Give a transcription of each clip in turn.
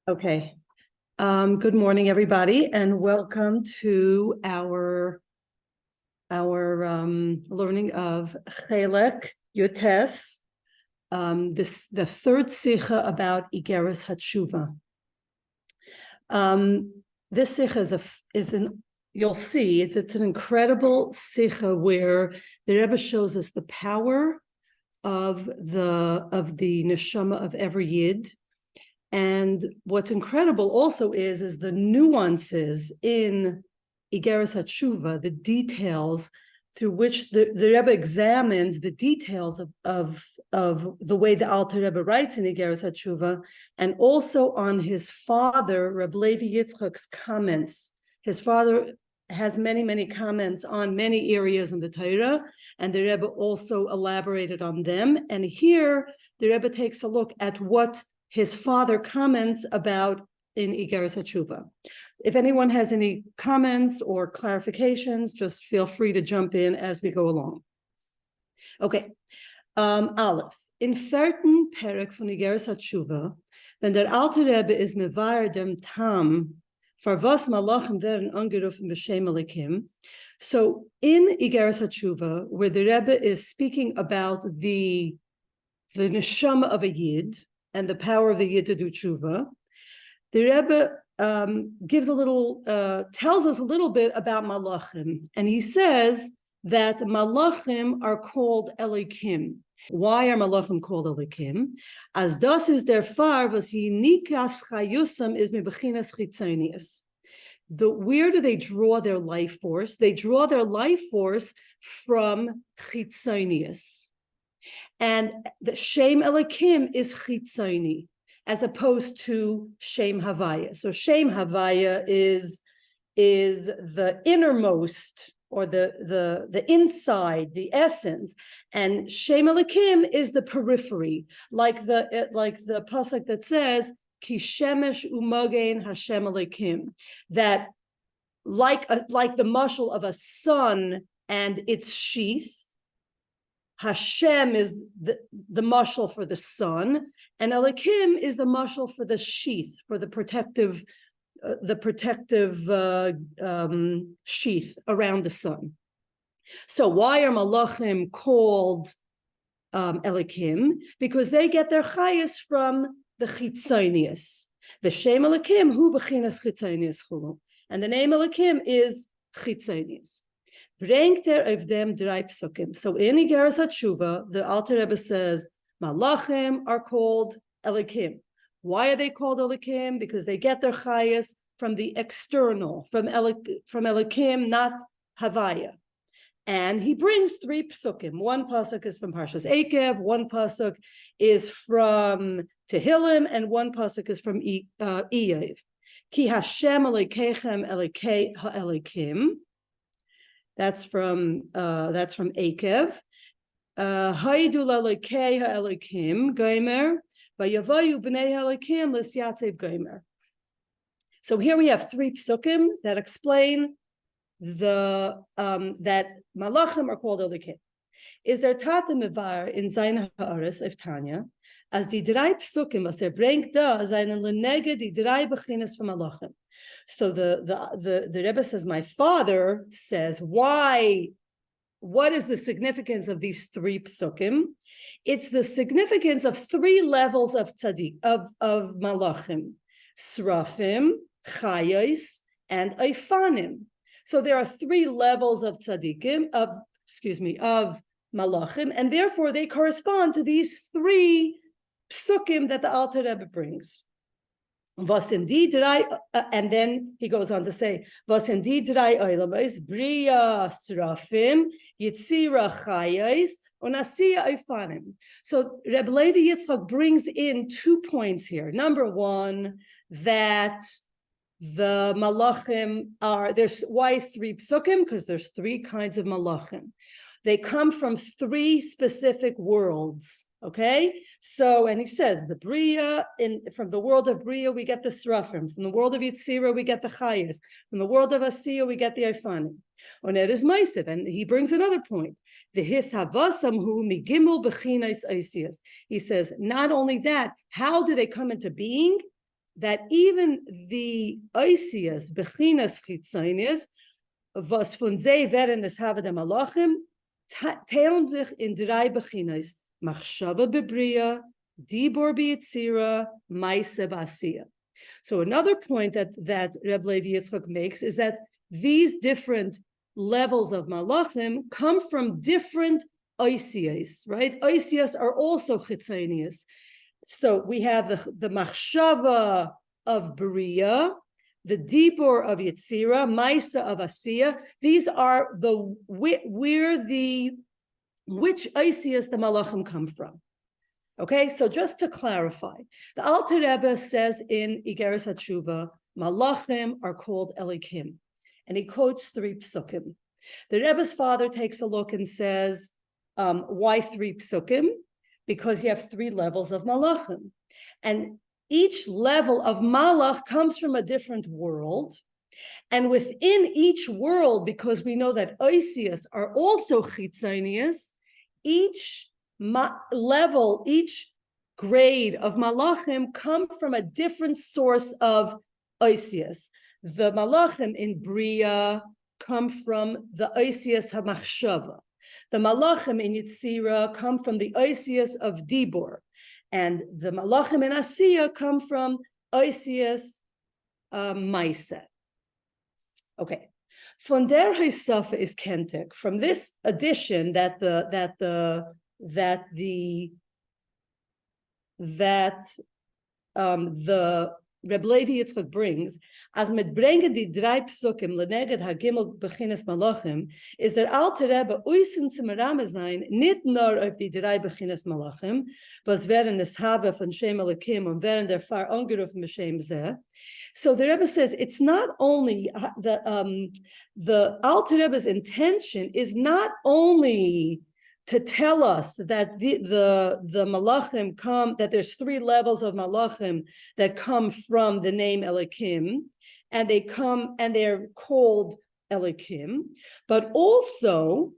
Okay. Good morning, everybody, and welcome to our learning of Chelek Yotes. The third sikha about Iggeres Hateshuva. This sikha you'll see it's an incredible sikha where the Rebbe shows us the power of the neshama of every yid. And what's incredible also is the nuances in Iggeres Hateshuva, the details through which the Rebbe examines the details of the way the Alter Rebbe writes in Iggeres Hateshuva, and also on his father, Reb Levi Yitzchak's comments. His father has many comments on many areas in the Torah, and the Rebbe also elaborated on them. And here the Rebbe takes a look at what his father comments about in Iggeres Hateshuva. If anyone has any comments or clarifications, just feel free to jump in as we go along. Okay, Aleph. In vierten Perek von Iggeres Hateshuva, wenn der Alter Rebbe is mevaer dem Tam, for was Malachim werden angerufen b'Shem Elokim. So in Iggeres Hateshuva, where the Rebbe is speaking about the neshama of a yid, and the power of the yid to do tshuva, the Rebbe tells us a little bit about malachim, and he says that malachim are called Elokim. Why are malachim called Elokim? As das is der far was yinikas chayusam is mebechinas chitzonius. Where do they draw their life force? They draw their life force from chitzonius. And the Shem Elokim is chitzoni, as opposed to Shem Havaya. So Shem Havaya is the innermost, or the inside, the essence, and Shem Elokim is the periphery, like the pasuk that says Ki shemesh umagen Hashem Elokim, that like the mashal of a sun and its sheath. Hashem is the mashal for the sun, and Elokim is the mashal for the sheath, for the protective sheath around the sun. So why are malachim called Elokim? Because they get their chayas from the chitzonius. The Shem Elokim hu bechinas chitzonius chulu, and the name Elokim is chitzonius. Bringt of them drei psukim. So in Iggeres Hateshuva, the Alter Rebbe says malachim are called Elokim. Why are they called Elokim? Because they get their chayas from the external, from Elokim, not Havaya. And he brings three psukim. One pasuk is from Parshas Eikev, one pasuk is from Tehillim, and one pasuk is from Eiv. Ki Hashem Elokeichem Elokei ha'Elokim. That's from Eikev. Haidu l'Elokei ha'Elokim gomer v'yavoyu b'nei ha'Elokim l'siyatzev gomer. So here we have three psukim that explain that malachim are called Elokim. Is there tata mevar in Zayin ha'aretz of Tanya as die drei psukim was bringt da seinen lenege die drei beginnes von malachim. So the Rebbe says, my father says, why? What is the significance of these three psukim? It's the significance of three levels of tzaddik, of malachim: srafim, chayos, and eifanim. So there are three levels of tzaddikim, of malachim, and therefore they correspond to these three psukim that the Alter Rebbe brings. Was indeed and then he goes on to say, was indeed drei olamos, bria srafim, yitzira chayos, and asiya eifanim. So Reb Levi Yitzchak brings in 2 points here. Number one, that the malachim there's why three psukim? Because there's three kinds of malachim. They come from three specific worlds. Okay, so and he says the bria from the world of bria we get the srafim, from the world of yitzira we get the chayos, from the world of asiya we get the eifanim. On it is ma'asev, and he brings another point. The his havasam hu migimul bechinas asiyas. He says not only that, how do they come into being? that even the Oisias, Bechinas Chitzonius, was von sie werden es haben dem Malachim, teilen sich in drei Bechinas, Machshava Bebria, Dibor B'Yitzira, Maise B'Asiya. So another point that Reb Levi Yitzchak makes is that these different levels of Malachim come from different Oisias, right? Oisias are also Chitzonius. So we have the Machshava of Beria, the Dibor of Yetzira, Maisa of Asiya. These are which Oisias the Malachim come from. Okay, so just to clarify, the Alter Rebbe says in Iggeres Hateshuva, Malachim are called Elikim, and he quotes 3 psukim. The Rebbe's father takes a look and says, why 3 psukim? Because you have 3 levels of Malachim, and each level of Malach comes from a different world, and within each world, because we know that Oisias are also Chitzonius, each level, each grade of Malachim come from a different source of Oisias. The Malachim in Bria come from the Oisias HaMachshava. The Malachim in Yetzira come from the Oisias of Dibor. And the Malachim in Asiya come from Oisias Maise. Okay. Von der Heisafa is Kentek. From this addition that the Reb Levi Yitzchak brings, as mit brengen die 3 psukim leneged hagimel bechinas malachim, is der Alter Rebbe uisen zum Rame sein, nicht nur auf die 3 bechinas malachim, was werden es habe von Shem Elikim und werden der Far angerufen mit Shem Zeh. So the Rebbe says it's not only the Alter Rebbe's intention is not only to tell us that the malachim come, that there's 3 levels of malachim that come from the name Elikim, and they come and they're called Elikim, but also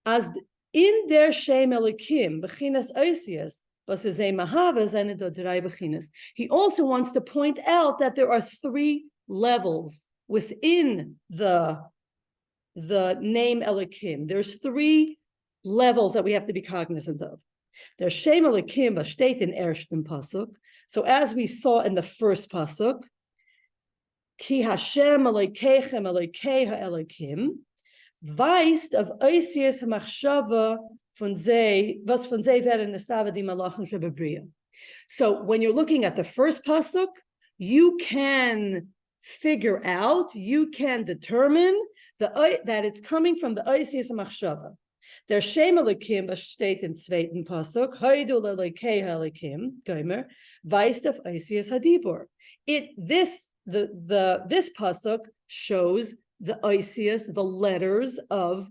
as in their Shem Elikim, Bechinas Oisias, he also wants to point out that there are 3 levels within the name Elikim. There's 3 levels that we have to be cognizant of. There's Shem Elikim, was steht in ersten Pasuk. So as we saw in the first Pasuk, Ki Hashem Elokeichem Elokei HaElokim, weist of Oisias HaMachshava von sei, was von sei werden nestava di malachim shebebria. So when you're looking at the first Pasuk, you can figure out, you can determine that it's coming from the Oisias HaMachshava. Der Shem Elikim, was steht in zweiten Pasuk, Hoidu leLokei HaElokim, Gomer, weist auf Oisias HaDibor. This Pasuk shows the Oisias, the letters of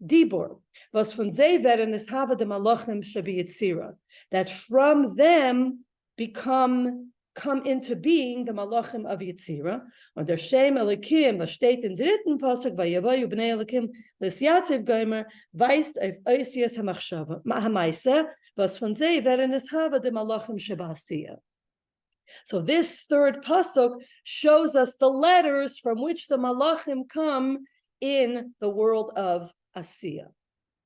Dibor. Was von sei werden es have the malachim shebiyitzira, that from them come into being the malachim of Yitzira. Und der Shem Elikim, was steht in dritten Pasuk, vayavoyu bnei Elikim lisyatziv gomer, weist auf Oisias HaMachshava, hamaise, was von sei werden es have the malachim shebasiya. So this third Pasuk shows us the letters from which the malachim come in the world of Asiya,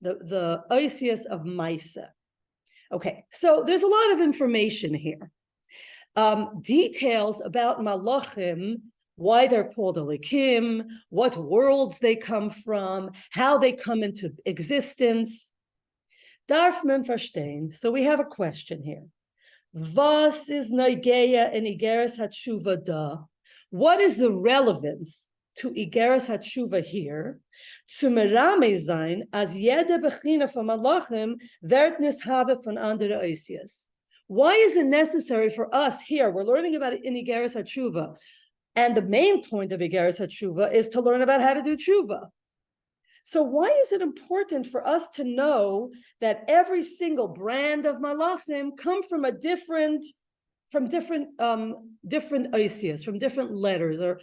the Oisias of Maise. Okay, so there's a lot of information here. Details about Malachim, why they're called Elikim, what worlds they come from, how they come into existence. Darf man verstehen? So we have a question here. Was is Neigeya in Iggeres Hateshuva da? What is the relevance to Iggeres Hateshuva here? Zu merame sein, as jede Bechina von Malachim wird nishave von andere Oisias. Why is it necessary for us here? We're learning about it in Iggeres Hateshuva, and the main point of Iggeres Hateshuva is to learn about how to do tshuva. So why is it important for us to know that every single brand of malachim come from different oisias, from different letters, or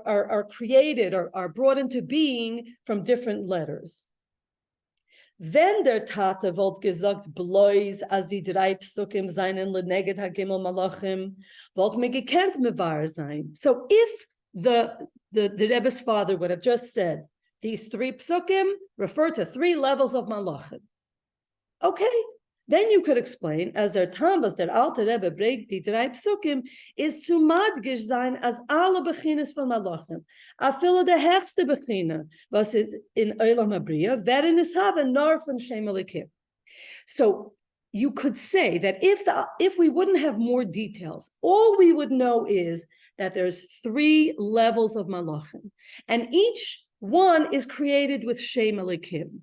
are created or are brought into being from different letters? Wenn der Tate wollt gesagt, bloß als die 3 Psukim seinen leneged hagimel malachim, wollt mir gekannt me wahr sein. So if the Rebbe's father would have just said, these 3 psukim refer to 3 levels of malachim. Okay, then you could explain, as der Tambas, der alte Rebbe bringt die 3 psukim, is zu madgish sein as alle Bechines von malachim. Afilo de hechste Bechine, was is in Olam Habriya, verin is haven nor von Shem Elikim. So you could say that if we wouldn't have more details, all we would know is that there's 3 levels of malachim, and each one is created with Shem Elikim.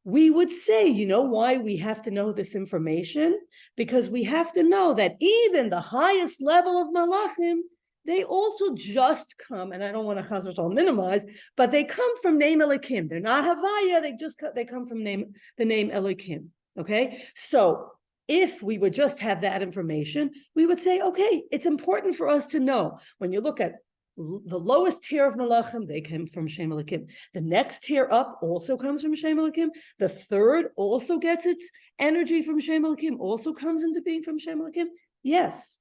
We would say, you know why we have to know this information? Because we have to know that even the highest level of malachim, they also just come, and I don't want to chas v'shalom minimize, but they come from name Elikim. They're not Havaya, they come from the name Elikim. Okay, so if we would just have that information, we would say, okay, it's important for us to know. When you look at the lowest tier of malachim, they come from Shem Elikim. The next tier up also comes from Shem Elikim. The third also gets its energy from Shem Elikim, also comes into being from Shem Elikim. Yes,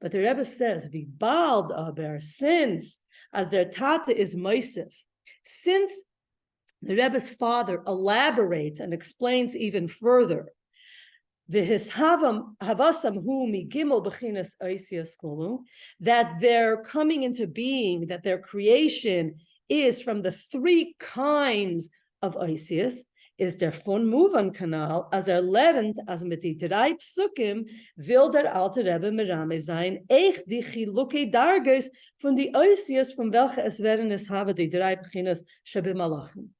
but the Rebbe says, "V'bald aber," since as their tata is Moisef, since the Rebbe's father elaborates and explains even further, that their coming into being, that their creation is from the 3 kinds of Oisius, is der von Muvan Kanal, as lernt, as mit die 3 Psukim, will der alte Rebbe merame sein, echt die Chiluke Darges von die Oisius, von welche es werden es habe die 3 Beginnes Shebe Malachim.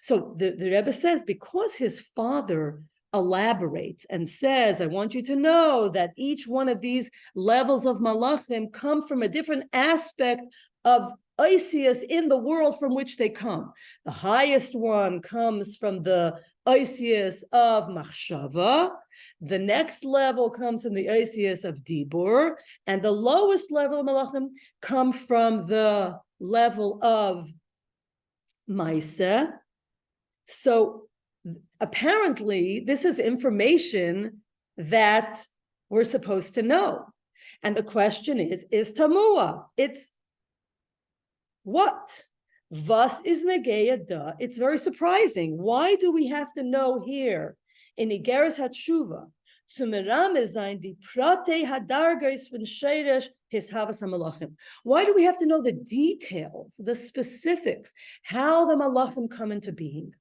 So the Rebbe says, because his father elaborates and says, I want you to know that each one of these levels of malachim come from a different aspect of Oisius in the world from which they come. The highest one comes from the Oisius of machshava. The next level comes from the Oisius of dibur, and the lowest level of malachim come from the level of maaseh. So apparently, this is information that we're supposed to know. And the question is tamua. It's what? Was is negeya da? It's very surprising. Why do we have to know here in Iggeres Hateshuva zu merame sein die prate hadargos von sheresh his havas hamalachim? Why do we have to know the details, the specifics, how the malachim come into being?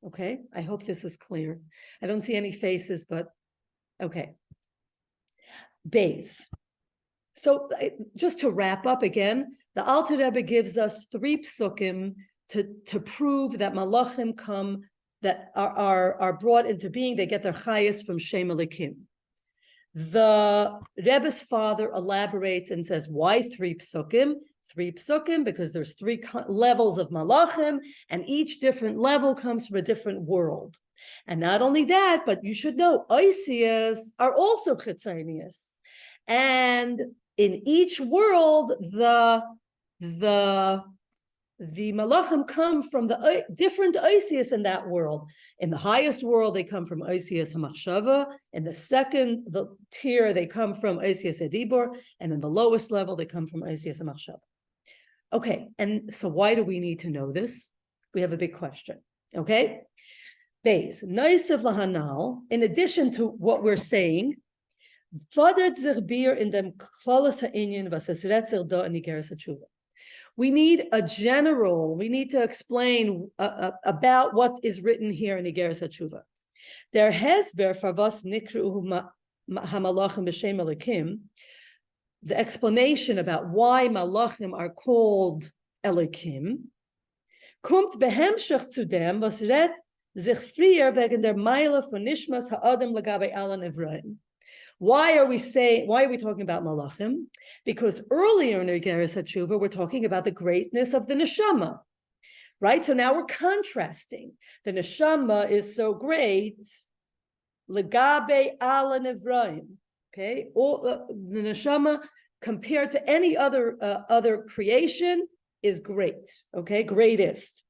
Okay, I hope this is clear. I don't see any faces, but okay. Bays. So just to wrap up again, the Alter Rebbe gives us 3 psukim to prove that malachim come, that are brought into being. They get their chayas from Shem Elikim. The Rebbe's father elaborates and says, why 3 psukim? 3 psukim, because there's 3 levels of malachim, and each different level comes from a different world. And not only that, but you should know, Oisius are also chitzonius. And in each world, the malachim come from the different Oisius in that world. In the highest world, they come from Oisius HaMachshava. In the tier, they come from Oisius HaDibur. And in the lowest level, they come from Oisius HaMachshava. Okay, and so why do we need to know this? We have a big question, okay? Beis, Noisev Lahanal, in addition to what we're saying, fordert sich bir in dem Klaus ha'inyan was es retzel da in Iggeres Hateshuva. We need to explain about what is written here in Iggeres Hateshuva. Der Hesber favas nikru hamalachim b'shem Elikim, the explanation about why malachim are called Elikim, kommt behemshach zu dem, was redt sich frier wegen der Meile von Nishmas ha'adam lagabe allen Evraim. Why are we talking about malachim? Because earlier in Iggeres Hateshuva, we're talking about the greatness of the neshama, right? So now we're contrasting. The neshama is so great, lagabe allen Evraim. Okay, the neshama compared to any other creation is great. Okay, greatest.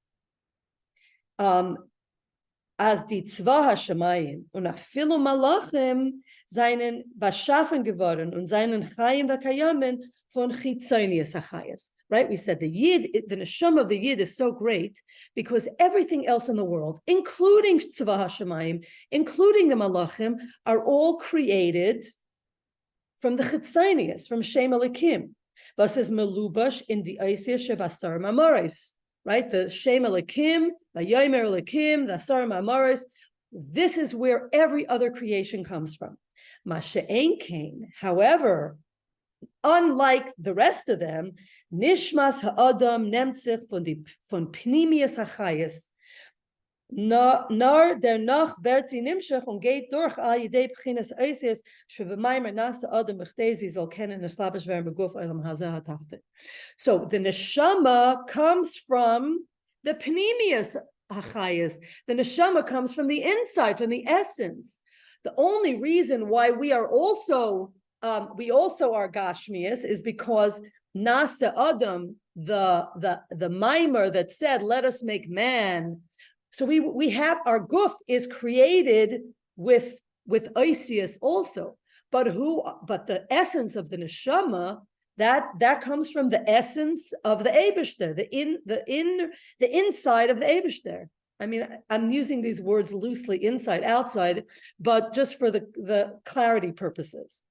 as die Tzva HaShamayim und afilu Malachim seinen Bashafen geworden und seinen Chayim v'Kayamin von Chitzonius HaChayas. Right? We said the Yid, the Neshama of the Yid is so great because everything else in the world, including Tzva HaShamayim, including the Malachim, are all created from the Chitzonius, from Shem Elokim. But is melubash in the Isya Shebasar Mamoris. Right? The Shem Elokim, the Yomer Elokim, the Asar Mamoris. This is where every other creation comes from. Masha'en Kain, however, unlike the rest of them, Nishmas ha'adam nemtzich von Pnimius ha'chayes, nar der nach berzi nimshach und geht durch al yedei b'chinas oisius shev'maymer nasa adam b'chtezi zal kennen eslabish v'er meguf olam hazeh ha'tachtet. So the neshama comes from the Pnimius ha'chayes. The neshama comes from the inside, from the essence. The only reason why we also are Gashmias is because Nasa Adam, the mimer that said, "Let us make man." So we have our guf is created with Oisius also, but the essence of the neshama that comes from the essence of the Eibishter, the inside of the Eibishter. I mean, I'm using these words loosely, inside, outside, but just for the clarity purposes.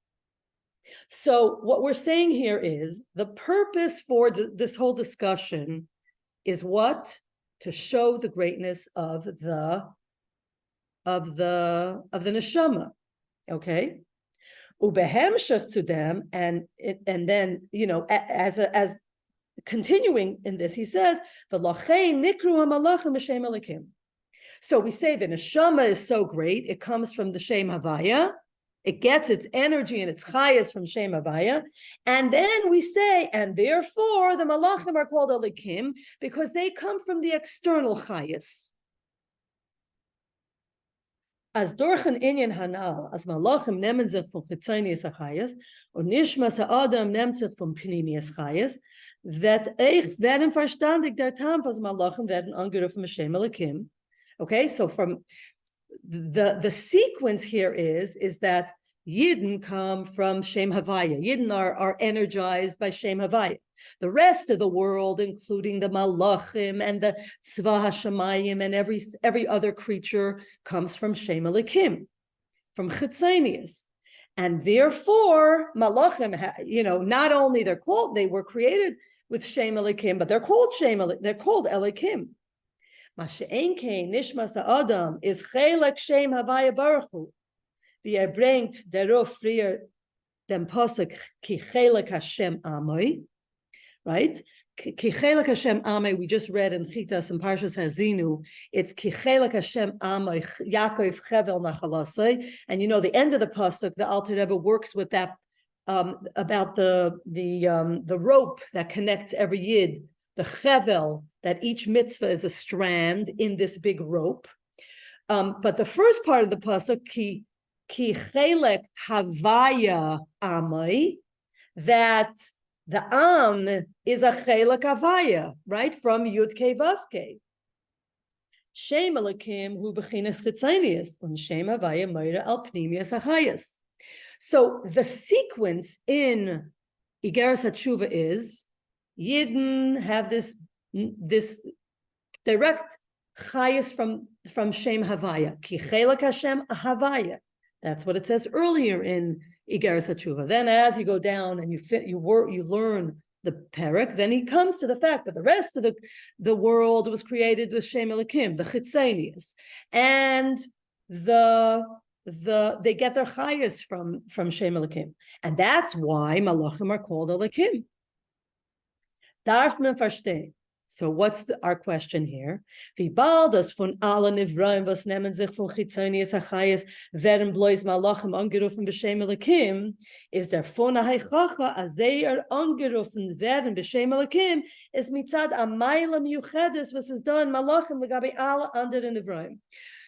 So what we're saying here is the purpose for this whole discussion is what? To show the greatness of the neshama, okay? Ubehemshach to them, and then as continuing in this, he says, "V'lachein nikru hamalachim b'shem Elokim." So we say the neshama is so great; it comes from the Shem Havaya. It gets its energy and its chayas from Shem Havaya, and then we say, and therefore the malachim are called Elokim because they come from the external chayas. As dorchen inyan hanal, as malachim nemen sich von chitzonius chayas, und nishmas ha'adam nimmt sich von pnimius chayas, that werden verstandig der Tam, was malachim werden angerufen mit Shem Elokim. Okay, so from the sequence here is that Yidden come from Shem Havaya. Yidden are energized by Shem Havaya. The rest of the world, including the Malachim and the Tzva HaShamayim and every other creature, comes from Shem Elokim, from Chitzonius. And therefore, Malachim, not only they were created with Shem Elokim, but they're called Elokim. Masha'en kein nishmas ha'adam is chelek Shem Havaya Baruch Hu. Wie bringt darauf früher den Pasuk ki chelek Hashem Amoi, right? Ki chelek Hashem Amoi, we just read in Chitas and Parshas Hazinu, it's ki chelek Hashem Amoi, Yaakov Chevel Nachalasai, and the end of the Pasuk, the Alter Rebbe works with that about the rope that connects every Yid, the chevel, that each mitzvah is a strand in this big rope. But the first part of the pasuk, ki chelek havaya amai, that the am is a chelek havaya, right? From Yud-Kei Vav-Kei. Shem Elokim hu bechinas chitzonius, and Shem havaya meira al pnimius hachayas. So the sequence in Iggeres Hateshuva is Yidden have this direct chayas from Shem Havaya. Ki chelek Hashem Havaya. That's what it says earlier in Iggeres Hateshuva. Then as you go down and you learn the perek, then he comes to the fact that the rest of the world was created with Shem Elokim, the Chitzonius, and they get their chayas from Shem Elokim, and that's why Malachim are called Elokim. Darf man verstehen? So what's our question here? Wie bald das von allen Nivraim, was nehmen sich von Chitzonius Achayes, werden bloß Malachim angerufen b'Shem Elokim, is der von Haichacha, as they are angerufen werden b'Shem Elokim, is mitzad amayla miuchedes, was is done Malachim legabe alle anderen Nivraim.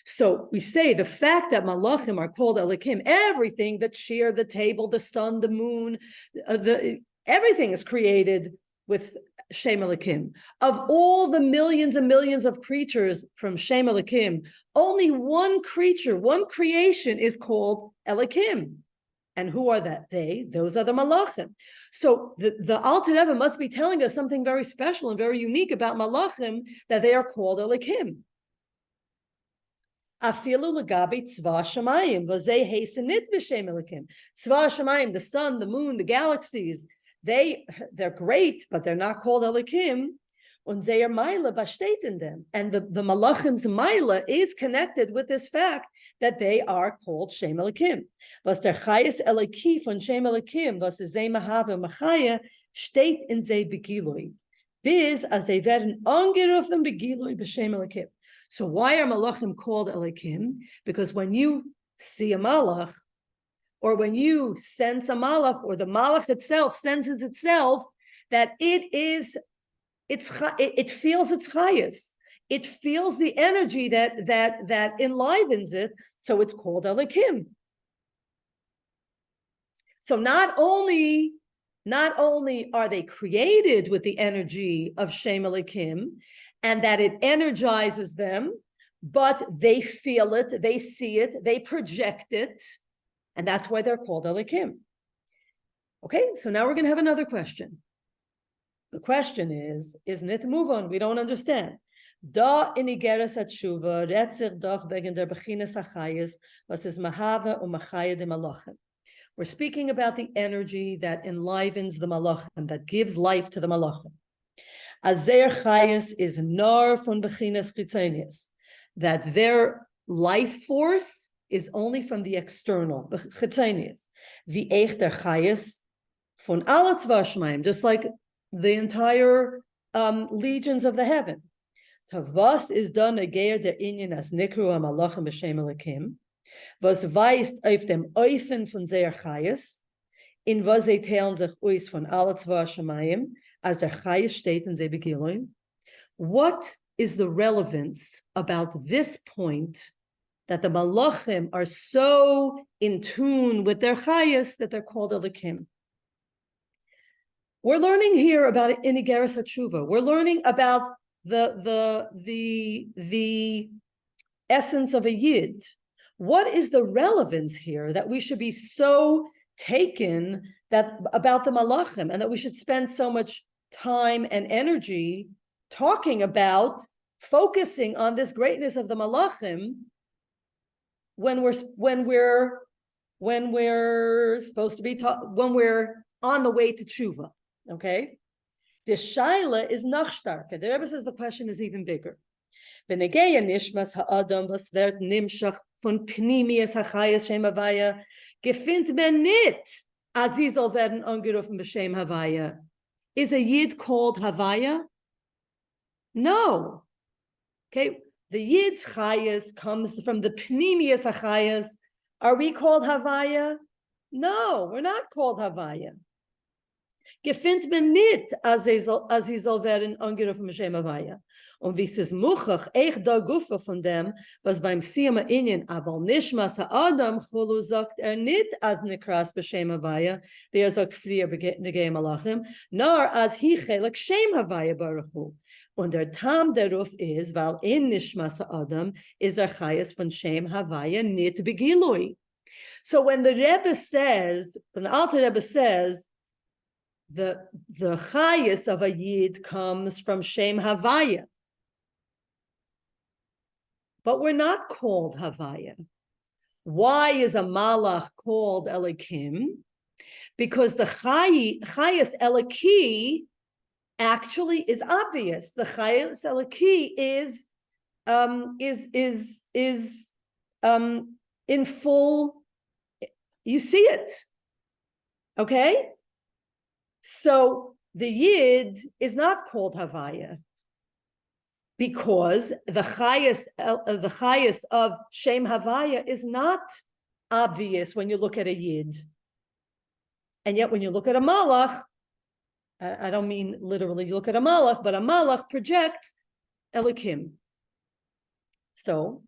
So we say the fact that Malachim are called Elokim, everything, the chair, the table, the sun, the moon, everything is created with Shem Elokim. Of all the millions and millions of creatures from Shem Elokim, only one creature, one creation is called Elokim. And who are that? Those are the Malachim. So the Alter Rebbe must be telling us something very special and very unique about Malachim, that they are called Elokim. Afilu legabi tzva shamayim v'zeh heisenit b'shem Elokim. Tzva shamayim, the sun, the moon, the galaxies, they're great, but they're not called Elokim. Und zeir Maila bashtet in them. And the Malachim's Maila is connected with this fact that they are called Shem Elokim. Was der Chayes Eliki von Shem Elokim, was is ze Mahave Machaya, steht in ze Begiloi. Biz as they werden angerufen Begiloi b'Shem Elokim. So why are Malachim called Elokim? Because when you see a Malach, or when you sense a Malach, or the Malach itself senses itself, that it feels its chayas. It feels the energy that enlivens it, so it's called Elokim. So not only are they created with the energy of Shem Elokim, and that it energizes them, but they feel it, they see it, they project it, and that's why they're called Elokim. Okay, so now we're going to have another question. The question is, isn't it? Move on. We don't understand. Da in Iggeres Hateshuva retzich doch wegen der Bechinas Hachayes, was is Mahava und Machaya de Malachim. We're speaking about the energy that enlivens the Malachim, that gives life to the Malachim. Azer Chayes is nar von Bechinas Chitzonius, that their life force is only from the external, Chitzonius. Wie echt der Chayes von alle tzva shmayim, just like the entire legions of the heaven. Was is done ager der Inyan as Nikru Malachim b'Shem Elokim, was weist auf dem Eufen von Zeir Chayes, in was sie teilen sich aus von alle tzva shamayim, as der Chayes steht in ze Begiloi. What is the relevance about this point, that the Malachim are so in tune with their Chayes that they're called Elokim? We're learning here about it in Iggeres Hateshuva. We're learning about the essence of a Yid. What is the relevance here that we should be so taken about the Malachim, and that we should spend so much time and energy talking about, focusing on this greatness of the Malachim when we're supposed to be when we're on the way to tshuva? Okay, the shaila is noch starker. The Rebbe says the question is even bigger. Benegeya nishmas ha'adam was wird nimshach von pnimius hachayas shem havaya gefindt men nit as sie soll werden angerufen b'shem havaya. Is a yid called havaya? No. Okay, the yid's chayas comes from the pnimius hachayas. Are we called havaya? No, we're not called havaya. Gefindt men nit as sie soll werden angerufen b'shem havaya. Und wie es ist muchach, echt da gufa von dem, was beim Siyama Inyan, aval nishmas ha'adam chulu, sagt nit as nekras b'shem havaya, der sagt frier negei malachim, nor as hi chelek shem havaya baruch hu. Und der Tam deruf is, weil in nishmas ha'adam is chayas von shem havaya nit begilui. So when the Rebbe says, when the Alter Rebbe says, the chayas of a yid comes from shem havaya, but we're not called havaya. Why is a malach called Elokim? Because the chayas Eliki actually is obvious. The chayas Eliki is in full. You see it, okay? So the yid is not called havaya, because the chayas of shem havaya is not obvious when you look at a yid, and yet when you look at a malach, I don't mean literally you look at a malach, but a malach projects Elokim. So,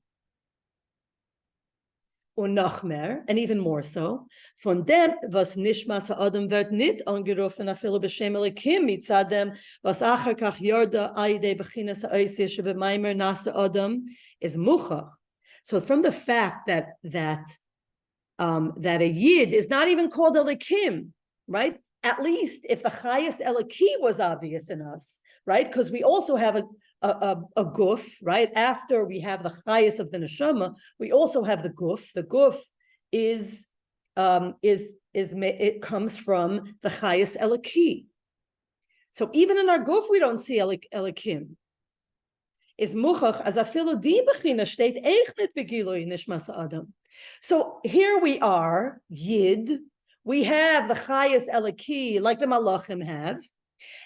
und noch mehr, and even more so, von dem, was nishmas ha'adam wird nicht angerufen, afilo b'shem elikim, mitzadem, was achar kach yorda aide bechinas ha'oisir shebemaimer nasa adam, is muchach. So from the fact that a yid is not even called elikim, right? At least if the chayas eliki was obvious in us, right? Because we also have a guf, right? After we have the chayas of the neshama, we also have the guf. The guf it comes from the chayas eliki. So even in our guf, we don't see elikim. Is muchach as afilu di bechina steht echt nit begilui nishmas adam. So here we are, yid. We have the chayas eliki, like the malachim have,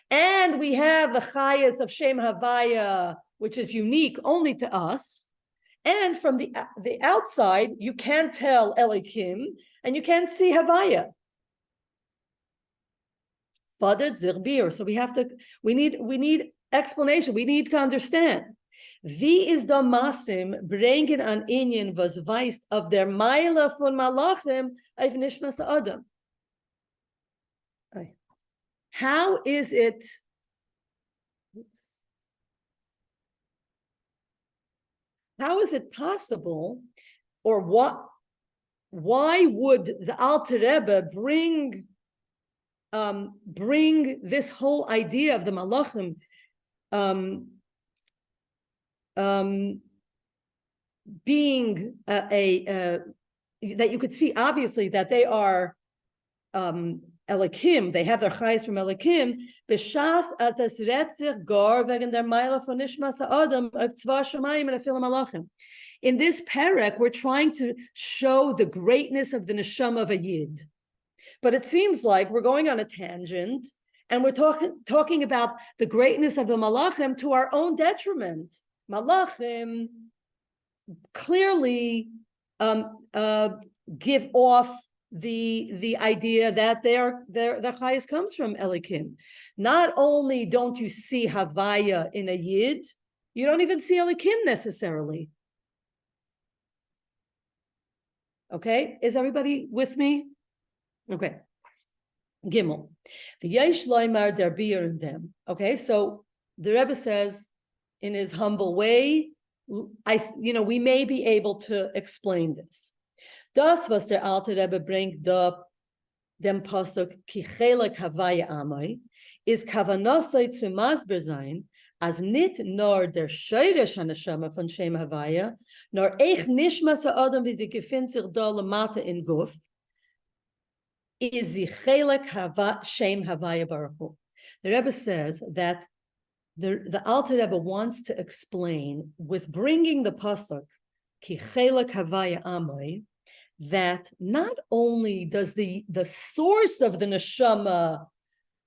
and we have the chayas of Shem Havaya, which is unique only to us. And from the outside, you can't tell elikim, and you can't see Havaya. Fader zirbir. So we need explanation. We need to understand. Wie is da masim bringen an inyan was weist of der Meile von Malachim auf Nishmas Adam? How is it? How is it possible, or what? Why would the Alter Rebbe bring this whole idea of the Malachim? Being that you could see obviously that they are Elikim, they have their chayes from Elikim. B'shas as es retzich gar wegen der Meile von Nishmas Adam of Tzva Shamayim and Afilim Malachim. In this parak, we're trying to show the greatness of the neshama of a yid, but it seems like we're going on a tangent and we're talking about the greatness of the Malachim to our own detriment. Malachim clearly give off the idea that their chayes comes from Elikim. Not only don't you see Havaya in a Yid, you don't even see Elikim necessarily. Okay, is everybody with me? Okay. Gimel. V'yesh loymar der bir in them. Okay, so the Rebbe says, in his humble way, we may be able to explain this. Das was der Alter Rebbe bringt dem Pasuk ki Chelek Havaya Amai is kavanasai zu masber sein as nit nor der Sheirish haneshama von Shem Havaya nor eich nishmas ha'adam wie sie gefindt sich da lemata in Guf is the Chelek Shem Havaya Baruch Hu. The Rebbe says that the Alter Rebbe wants to explain with bringing the pasuk ki Chelek Havaya Amai that not only does the source of the neshama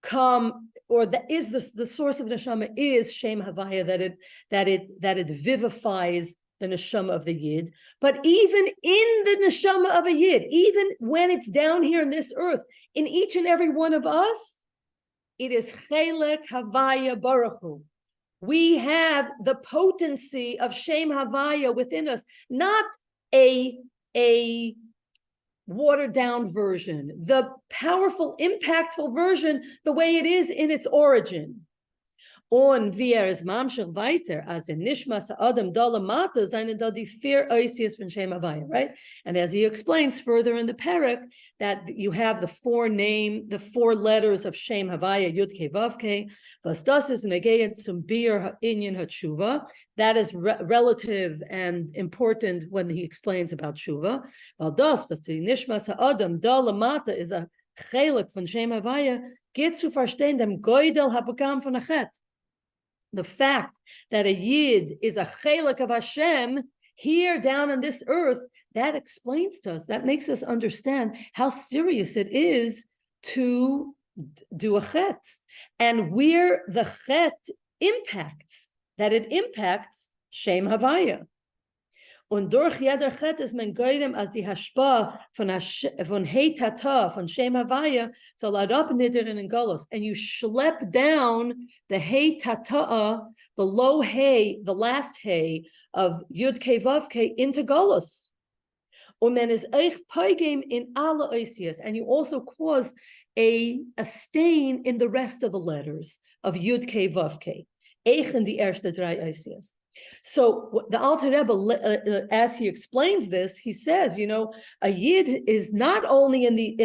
come, or the source of neshama is Shem Havaya, that it vivifies the neshama of the yid, but even in the neshama of a yid, even when it's down here in this earth, in each and every one of us, it is Chelek Havaya Baruch Hu. We have the potency of Shem Havaya within us, not a watered down version, the powerful, impactful version, the way it is in its origin. Und wie es mamshach weiter, as in Nishmas Adam Dalamata, seine da die vier Oisias von Shem Havaya, right? And as he explains further in the parak, that you have the four letters of Shem Havaya, Yud Ke Vav Ke, was das is negayet zum Bir Inyan Hateshuva. That is relative and important when he explains about Shuva. Weil das, was die Nishmas Adam Dalamata is a Chelek von Shem Havaya, geht zu verstehen dem Goydel Habakam von Achet. The fact that a Yid is a Chelek of Hashem here down on this earth, that explains to us, that makes us understand how serious it is to do a Chet. And where the Chet impacts, that it impacts Shem Havaya. Und durch jeder Chet ist man goydem als die Hashpa von Heitata, von Shem Havaya, soll abniddern in Golos. And you schlep down the Heitata, the low hay, the last hay of Yud Ke Vav Ke into Golos. is eich poigim in alle oisias, and you also cause a stain in the rest of the letters of Yud K Vav K. Eich in the erste drei oisias. So the Alter Rebbe, as he explains this, he says, a Yid is not only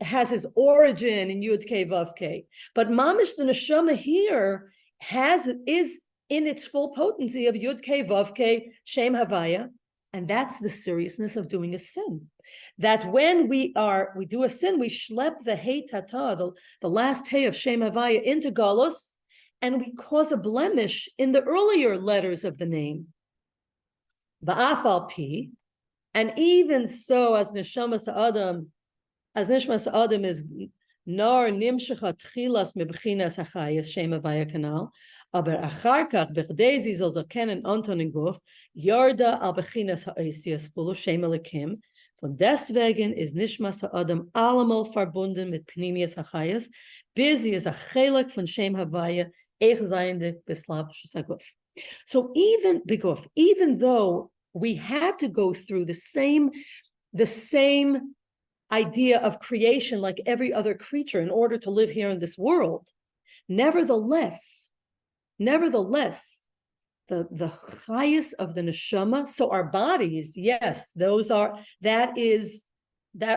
has his origin in Yud K Vav K, but Mamish the Neshama here is in its full potency of Yud K Vav K Shem Havaya, and that's the seriousness of doing a sin. That when we do a sin, we schlep the Hey Tata, the last Hey of Shem Havaya, into Galus, and we cause a blemish in the earlier letters of the name. Ba'afal Pi, and even so, as Nishmas Adam is nar nimshecha tchilas mebchinas hachayas Shem Havaya Kanal, aber achar kach bechdei sie soll erkennen Anton in Guf, Yarda al bechinas ha'isias kulu Shem Elikim. Von deswegen ist Nishmas Adam allemal verbunden mit Pnimius hachayas, bis sie ist a Chelek von Shem Havaya. So even though we had to go through the same idea of creation like every other creature in order to live here in this world, nevertheless, the highest of the neshama, so our bodies, yes, that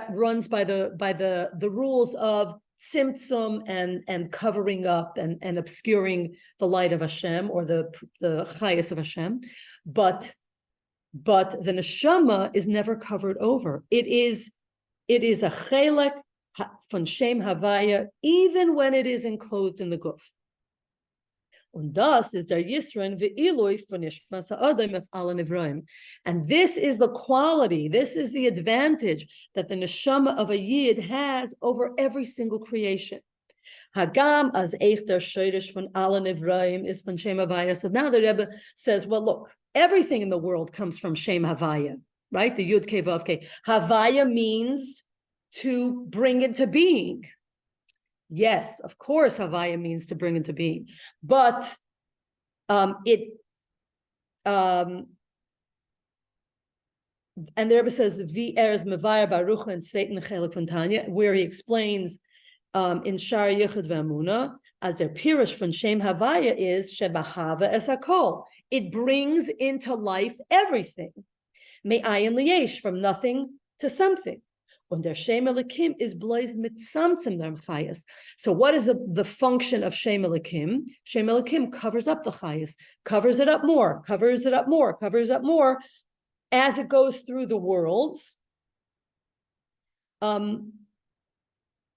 runs by the rules of symptom and covering up and obscuring the light of Hashem or the chayas of Hashem, but the neshama is never covered over. It is a chelek von Shem Havaya, even when it is enclosed in the guf. Und das ist der Yisron ve'ilui von Nishmas Ha'adam of alle Nivraim. And this is the quality, this is the advantage that the neshama of a Yid has over every single creation. Hagam as eich der Shoresh von alle Nivraim is von Shem Havaya. So now the Rebbe says, well, look, everything in the world comes from Shem Havaya, right? The Yud Ke Vav Ke. Havaya means to bring into being. Yes, of course, Havaya means to bring into being, but and the Rebbe says Iggeres Mevayer Baruch and Sveiten Chelek von Tanya, where he explains in Shar Yichud Ve'Amuna as their pirush from Shem Havaya is Shebahava es Hakol. It brings into life everything. Me'ayin liyesh, from nothing to something. Und der Shem Elikim is blois mitzamtzim der chayas. So what is the function of Shem Elikim? Shem Elikim covers up the chayas, covers it up more, covers it up more, covers up more as it goes through the worlds. Master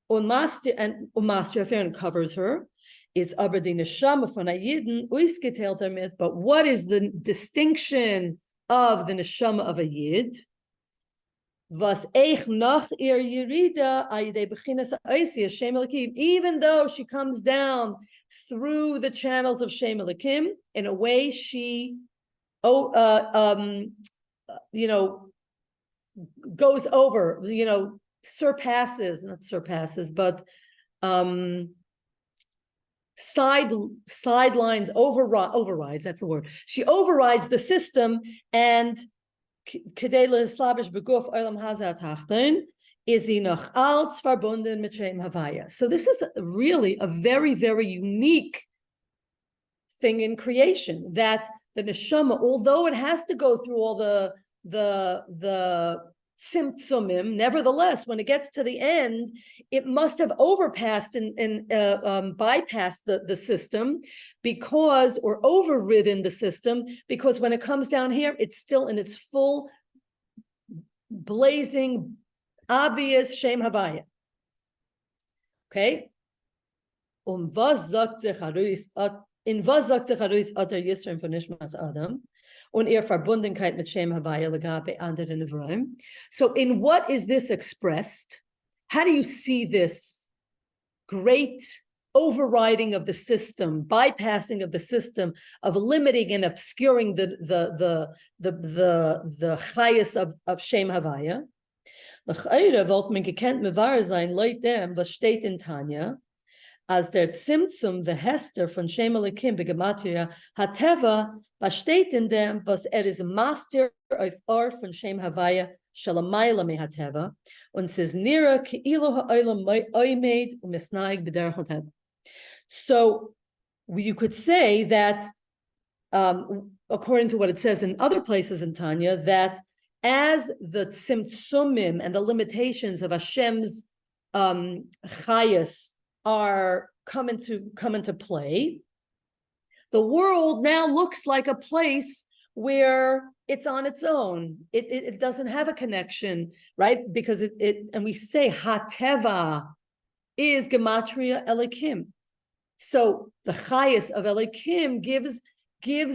Affair covers her. Is aber die neshama von Ayiden uitgeteilt damit. But what is the distinction of the neshama of a Yid? Was eich nach ihr Yerida ayidei bechinas ha'oisias Shem Elikim, even though she comes down through the channels of Shem Elikim, in a way she, goes over, sidelines, overrides. That's the word. She overrides the system and. Is sie noch als verbunden mit Shem Havaya. So this is really a very, very unique thing in creation, that the neshama, although it has to go through all the symptomim, nevertheless, when it gets to the end, it must have overpassed and bypassed the system or overridden the system, because when it comes down here, it's still in its full, blazing, obvious Shem Havaya. Okay? In was sagt sich Haruis Ater Yisrael von Nishmas Adam? Und ihr Verbundenkeit mit Shem Havaya legabe andere Nivraim. So in what is this expressed? How do you see this great overriding of the system, bypassing of the system, of limiting and obscuring the chayas of Shem Havaya? L'chayre wollt man gekent mevar sein leut dem, was steht in Tanya, as der Zimtzum, the Hester von Shem Elikim begematria hateva, was steht in dem, was is a master of Or von Shem Havaya shalamayla mehateva, und says nira ke'ilu ha'olam oimed u'misnaig b'derech hateva. So you could say that, according to what it says in other places in Tanya, that as the tzimtzumim and the limitations of Hashem's chayas are come into play, the world now looks like a place where it's on its own. It doesn't have a connection, right? Because and we say hateva is gematria Elokim. So the chayas of Elokim gives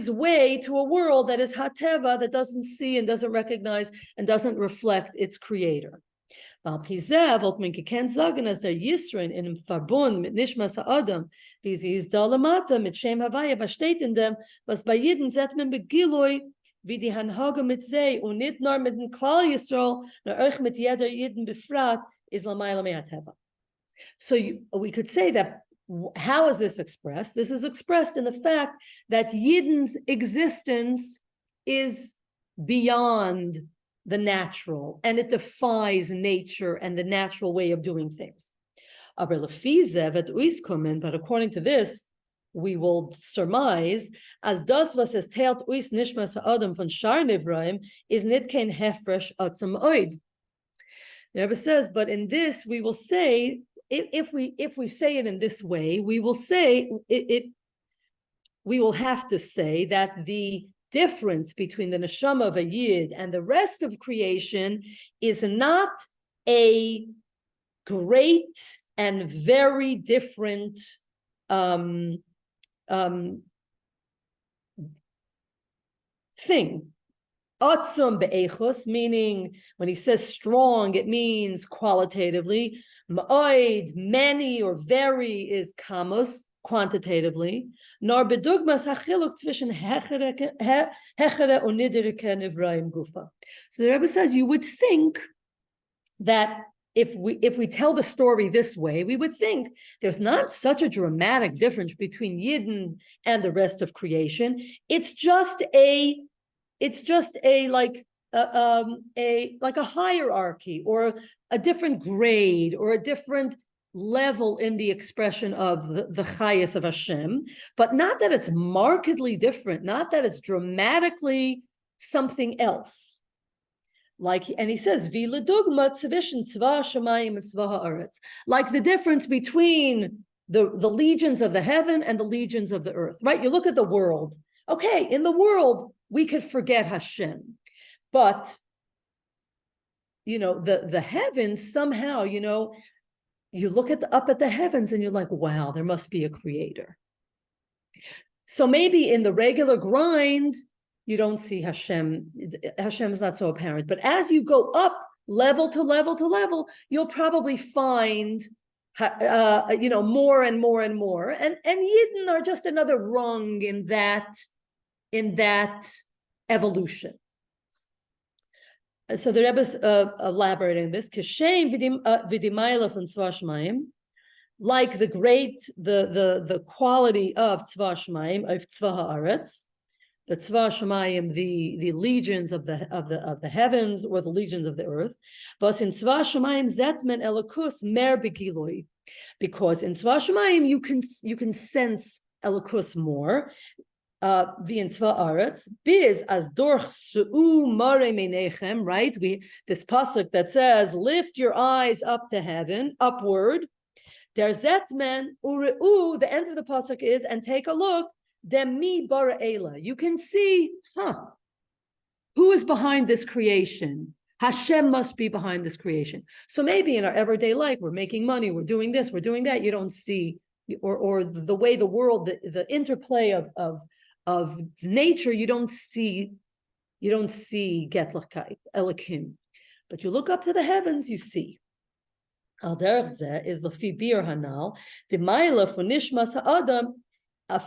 way to a world that is hateva, that doesn't see and doesn't recognize and doesn't reflect its creator. Weil Pizeh wollt man gekannt sagen, als der Yisrin in einem Verbund mit Nishmas Adam, wie sie ist da lamata mit Shem Havaya, was steht in dem, was bei Jeden sieht man begiloi, wie die Hanhage mit See und nicht nur mit dem Klal Yisrael, nur euch mit jeder Jeden befragt, is lamayla me'ateva. So we could say that, how is this expressed? This is expressed in the fact that Yidden's existence is beyond the natural, and it defies nature and the natural way of doing things. But according to this, we will surmise, as das was es teilt us nishmas adam von shar nivraim is nit kein hefresh atzum oid. The Rebbe says, but in this we will say, if we say it in this way, we will say we will have to say that the difference between the neshama of a yid and the rest of creation is not a great and very different thing. Atzum be'echos, meaning when he says strong, it means qualitatively. Ma'oid, many or very, is kamos, quantitatively. Nor bedugmas hachiluk zwischen hechere unidirike nivraim gufa. So the Rebbe says you would think that if we tell the story this way, we would think there's not such a dramatic difference between Yidden and the rest of creation. It's just a hierarchy or a different grade or a different level in the expression of the chayas of Hashem, but not that it's markedly different, not that it's dramatically something else. And he says, like the difference between the legions of the heaven and the legions of the earth, right? You look at the world. Okay, in the world, we could forget Hashem, but, the heavens somehow, you look up at the heavens and you're like, wow, there must be a creator. So maybe in the regular grind, you don't see Hashem. Hashem is not so apparent. But as you go up level to level to level, you'll probably find, more and more and more. And Yidden are just another rung in that evolution. So the Rebbe's elaborating this. Like the quality of Tzva Shemaim, of Tzva Haaretz, the Tzva Shemayim, the legions of the heavens or the legions of the earth. But in Tzva Shemayim zetmen elokus mer begiloi, because in Tzva Shemayim you can sense elokus more. V'in Tzva Aretz biz as dorch su'u mare meinechem. Right, this pasuk that says, "Lift your eyes up to heaven, upward." There's zetmen ureu. The end of the pasuk is, and take a look. Demi bara ela. You can see, who is behind this creation? Hashem must be behind this creation. So maybe in our everyday life, we're making money, we're doing this, we're doing that. You don't see, or the way the world, the interplay of nature, you don't see Getlachkeit, Elokim. But you look up to the heavens, you see. Al derech zeh is lefi bir hanal, the ma'ila for nishmas ha'adam. Okay,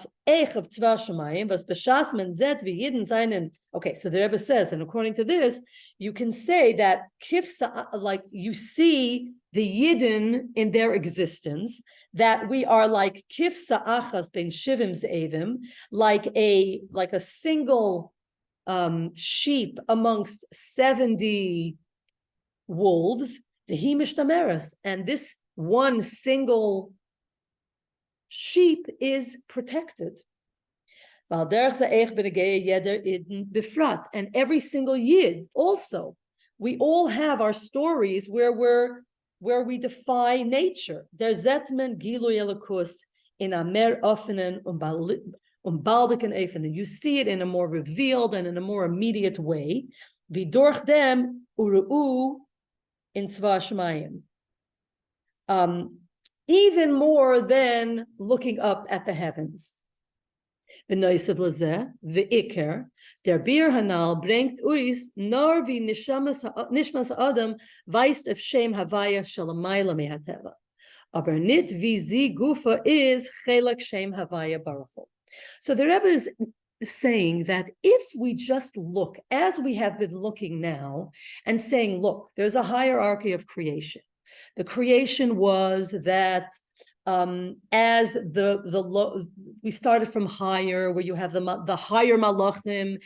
so the Rebbe says, and according to this, you can say that like you see the Yidden in their existence, that we are like kifsa achas ben shivim ze'evim, like a single sheep amongst 70 wolves, the himishtameres, and this one single sheep is protected. And every single yid also, we all have our stories where we defy nature. Der Zetmen Gilu Elikus in a mer offenen baldiken even. You see it in a more revealed and in a more immediate way. Vidorch dem uruu in Tzva Shemayim. Even more than looking up at the heavens. The Iker, der Bir Hanal bringt uns nur wie Nishmas Adam weist auf Shem Havaya Shalamayla Mehateva. Aber nit wie sie Gufa is Chelek Shem Havaya Baruch. So the Rebbe is saying that if we just look, as we have been looking now, and saying, look, there's a hierarchy of creation. The creation was that as we started from higher, where you have the higher malachim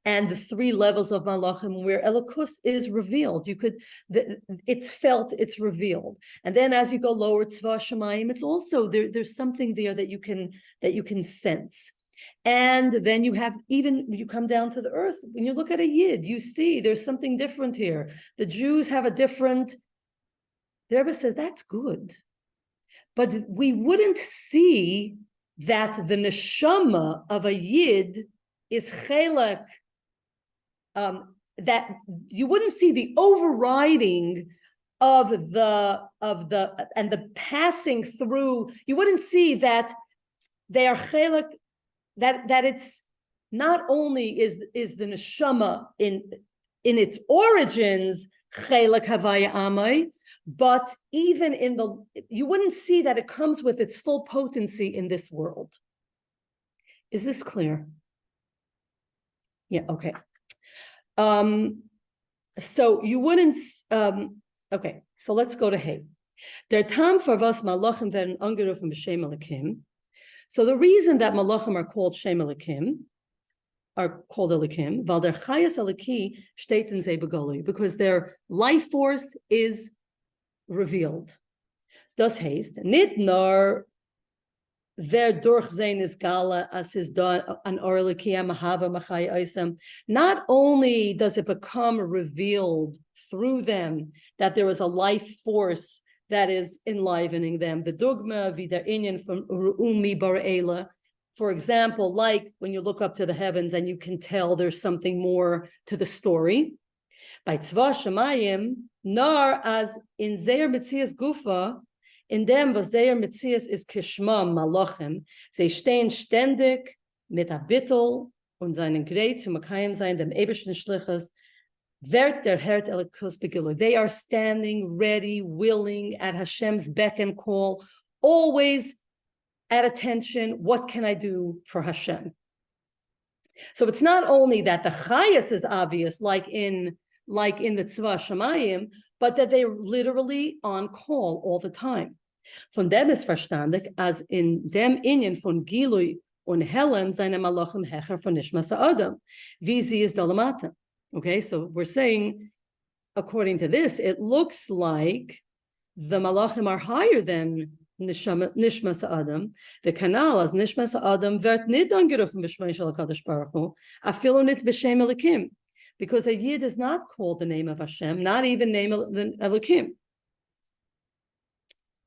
and the three levels of malachim, where Elokus is revealed. It's felt, it's revealed, and then as you go lower, Tzva Shemayim, it's also there's something there that you can sense. And then you come down to the earth. When you look at a yid, you see there's something different here. The Jews have a different. The Rebbe says that's good. But we wouldn't see that the neshama of a yid is chelek, that you wouldn't see the overriding of the passing through. You wouldn't see that they are chelek, that it's not only is the neshama in its origins chelek havaya amai, but even you wouldn't see that it comes with its full potency in this world. Is this clear? Yeah, okay. So you wouldn't, okay, so let's go to Hey. Der Tam for was Malachim werden angerufen b'Shem Elokim. So the reason that Malachim are called Shem Elokim, are called Elokim, weil der Chayas Eloki steht in sie begolui, because their life force is revealed. Das heißt, nicht nur wer durchsehen ist Gala as is done an Orlikia Mahava Machai Isam. Not only does it become revealed through them that there is a life force that is enlivening them. The dogma vida inyan from Umi Bar'ela. For example, like when you look up to the heavens and you can tell there's something more to the story. By Tzva Shemayim, nar as in Zeir Metzias Gufa, in dem was Zeir Metzias is Kishma Malachim, sie stehen ständig mit a Bittel und seinen Greit zu Makayim sein, dem Eberschen Schlichas, wird der Hert Elikus Begilu. They are standing ready, willing at Hashem's beck and call, always at attention. What can I do for Hashem? So it's not only that the Chayas is obvious, like in the Tzva Shemayim, but that they're literally on call all the time. Von dem ist verstandig, as in dem Inyan von Gilui und Helem seine Malachim Hecher von Nishmas Adam. Wie sie ist Dalamata. Okay, so we're saying, according to this, it looks like the Malachim are higher than Nishmas Adam. The canal as Nishmas Adam wird nicht angerufen b'Shmei Shel HaKadosh Baruch Hu, afilo nicht b'Shem Elokim. Because a Yid is not called the name of Hashem, not even name of Elokim.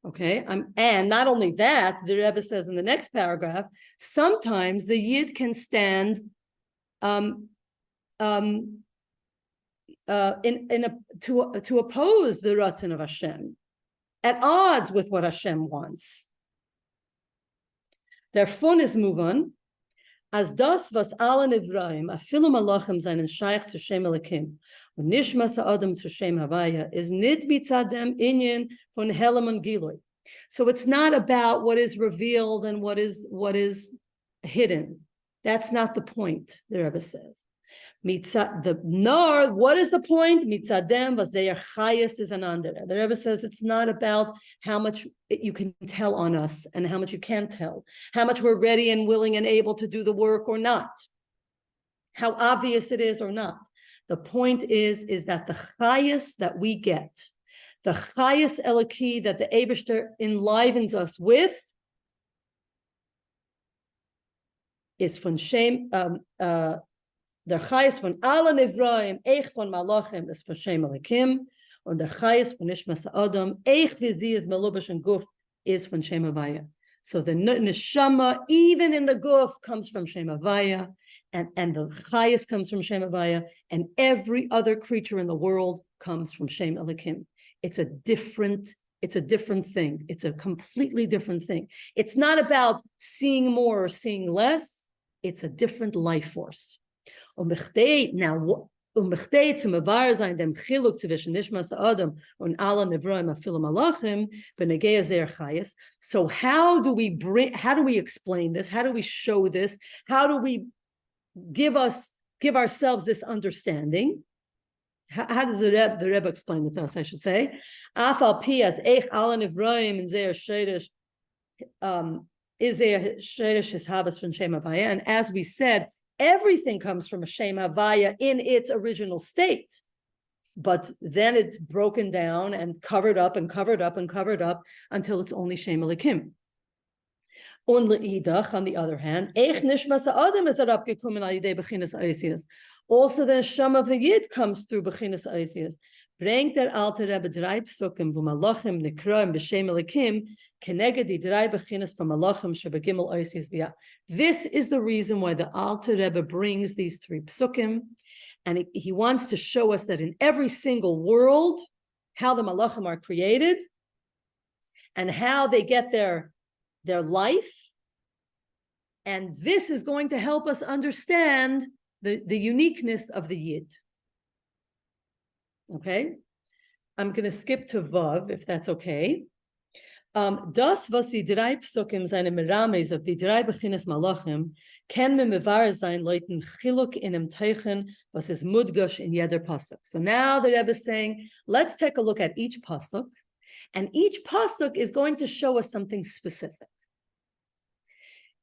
Okay, and not only that, the Rebbe says in the next paragraph, sometimes the Yid can stand to oppose the Ratzon of Hashem, at odds with what Hashem wants. Der fun is move on. As das was alle Nivraim, afilu malachim seinen Shaykh zu Shem Elokim, und Nishmas Adam zu Shem Havaya, is nit mitzadem inyan von Helem and Gilui. So it's not about what is revealed and what is hidden. That's not the point, the Rebbe says. What is the point? Mitzadem was their chayas is an under. The Rebbe says it's not about how much you can tell on us and how much you can't tell, how much we're ready and willing and able to do the work or not, how obvious it is or not. The point is that the chayas that we get, the chayas eliki that the Eibishter enlivens us with, is von Shem, der chayas von alle Nevraim, eich von Malachim, is von Shem Elikim, und der chayas von Nishmas Adam, eich wie sie is melubash and guf, is von Shem Havaya. So the neshama, even in the guf, comes from Shem Havaya, and the chayas comes from Shem Havaya, and every other creature in the world comes from Shem Elikim. It's a different thing. It's a completely different thing. It's not about seeing more or seeing less. It's a different life force. Now, zum Bewahr sein dem Chiluk zwischen Nishmas Adam und alle Nevraim afilu Malachim b'negei zer chayes. So how do we explain this? How do we show this? How do we give ourselves this understanding? How does the Rebbe explain it to us, I should say? Afal pi as eich alle Nevraim in zer sheidish is zer sheidish hishabas from Shem Havaya. And as we said, everything comes from a Shem Havaya in its original state, but then it's broken down and covered up and covered up and covered up until it's only Shem Elikim. On leidach, on the other hand, eich nishmas adam is abgekommen al yidei bechinas oisias. Also, the neshama of the yid comes through bechinas oisias. Bringt der Alter Rebbe drei psukim vu malachim nekroim b'shem Elikim keneged di drei bechinas from malachim shebegimel oisias b'yah. This is the reason why the Alter Rebbe brings these three psukim, and he wants to show us that in every single world, how the malachim are created and how they get their life. And this is going to help us understand the uniqueness of the Yid. Okay, I'm going to skip to Vav, if that's okay. Das, was die drei Psukim seine Merames of die drei Bechinas Malachim, can me mevar sein Leuten Chiluk in em Teichen, was is Mudgush in jeder Pasuk. So now the Rebbe is saying, let's take a look at each Pasuk, and each Pasuk is going to show us something specific.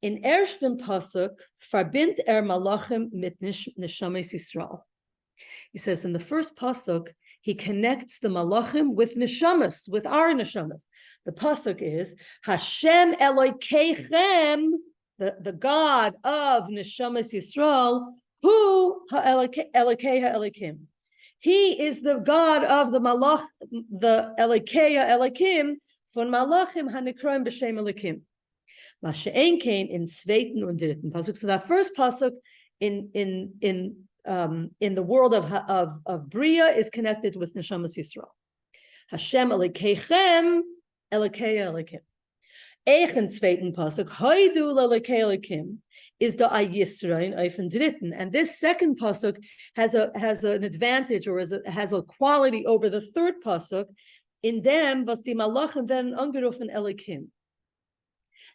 In ersten Pasuk, verbindt Malachim mit Neshames Yisrael. He says in the first pasuk, he connects the malachim with neshamas, with our neshamas. The pasuk is Hashem Elokeichem, the God of neshamas Yisrael, who Elokei Elokim. He is the God of the malach, the Elokei Elokim, von malachim hanikroim b'shem Elokim. Masha'en kein in zweiten und dritten pasuk. So that first pasuk in the world of Bria is connected with Neshamas Yisrael. Hashem Elokeichem, Elokei Elokim. Eichen zweiten pasuk, Hoidu Elokei Elokim, is the Yisrael Eifen dritten, and this second pasuk has an advantage, or has a quality over the third pasuk. In them, was die Malachim werden angerufen Elokim.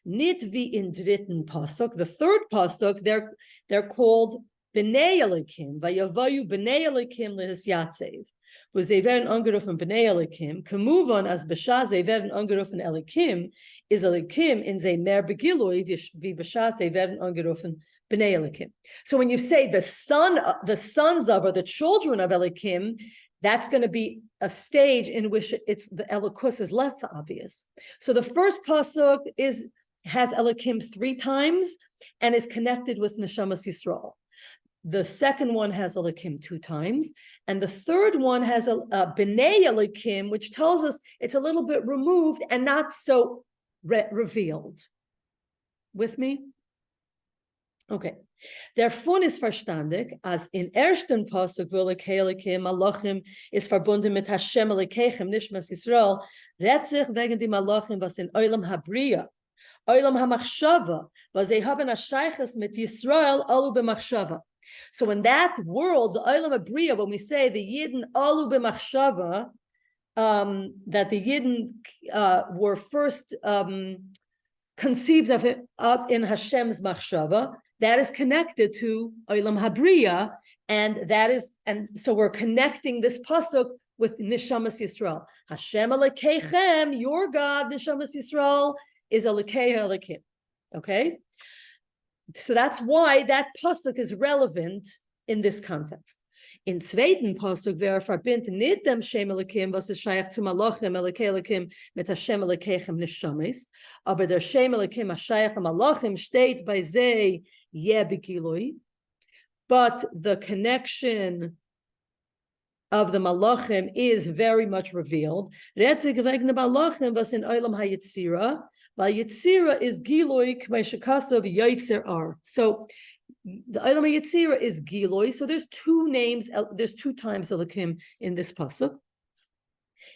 Nit wie in dritten pasuk. The third pasuk, they're called B'nei Elikim, vayavayu B'nei Elikim lehisyatzev. Wo sie werden angerufen B'nei Elikim, kemuvon as b'shah sie werden angerufen Elikim, is Elikim in ze mer begilui wie b'shah sie werden angerufen B'nei Elikim. So when you say the sons of, or the children of Elikim, that's going to be a stage in which it's the Elikus is less obvious. So the first pasuk has Elikim 3 times and is connected with Neshamas Yisrael. The second one has Elikim 2 times, and the third one has a B'nei Elikim, which tells us it's a little bit removed and not so revealed. With me? Okay. Der Fun ist verstandig, als in ersten Pasuk Elokei Elikim Malachim ist verbunden mit Hashem Elokeichem Nishmas Yisrael, redt sich wegen die Malachim, was in Olam Habria, Olam HaMachshava, was sie haben a Sheiches mit Yisrael alu b'machshava. So in that world, the Olam Abriya, when we say the Yidden alu b'machshava, that the Yidden were first conceived of it up in Hashem's machshava, that is connected to Olam Habriya, and so we're connecting this pasuk with Neshamas Yisrael. Hashem Elokeichem, your God, Neshamas Yisrael, is Elokei Elokim. Okay? So that's why that pasuk is relevant in this context. In zweiten Pasuk, wer verbindet nicht dem Shem Elokim, was ist Shaykh zu Malachim, Elokei Elokim, mit Hashem Elokechem Neshamis, aber der Shem Elokim, Shaykh Malachim, steht bei Zei Yeh Begilui, but the connection of the Malachim is very much revealed. Retzig wegen der Malachim, was in Olam HaYetzira, weil Yetzira is Gilui, K'mei Shekasov Yotzer Ar. So, the Olam HaYetzira is Giloi, so there's two names, there's two times Elokim in this pasuk.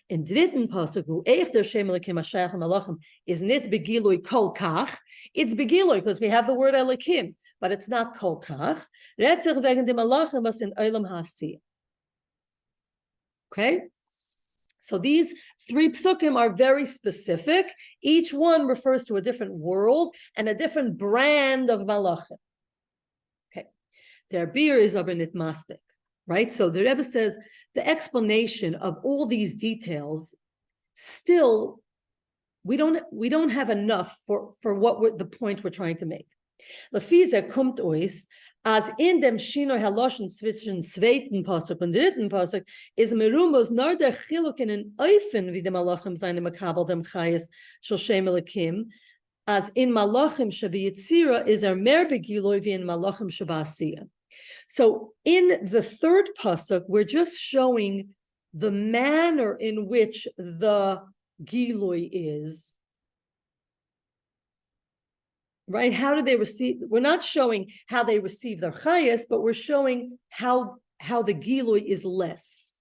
In dritten pasuk, who Eich der Shem Elokim Hashayach HaMalachim is nit begiloi kol kach, it's begiloi because we have the word Elokim, but it's not kol kach. Retzich wegen dem Malachim was in Olam HaAsiyah. Okay? So these three psukim are very specific. Each one refers to a different world and a different brand of Malachim. Their beer is aber nit maspik, right? So the Rebbe says the explanation of all these details still we don't have enough for what the point we're trying to make. Lefize kommt ois as in dem Shino Haloschen zwischen zweiten Pasuk und dritten Pasuk is merumos nur der Chiluk in an Eufen wie dem Malachim seine Makabel dem Chayes shel Shem Elokim as in Malachim shebeyitzira is mer begiloi wie in Malachim sheba'asiyah. So in the third pasuk, we're just showing the manner in which the Gilui is. Right? How do they receive? We're not showing how they receive their chayas, but we're showing how the Gilui is less.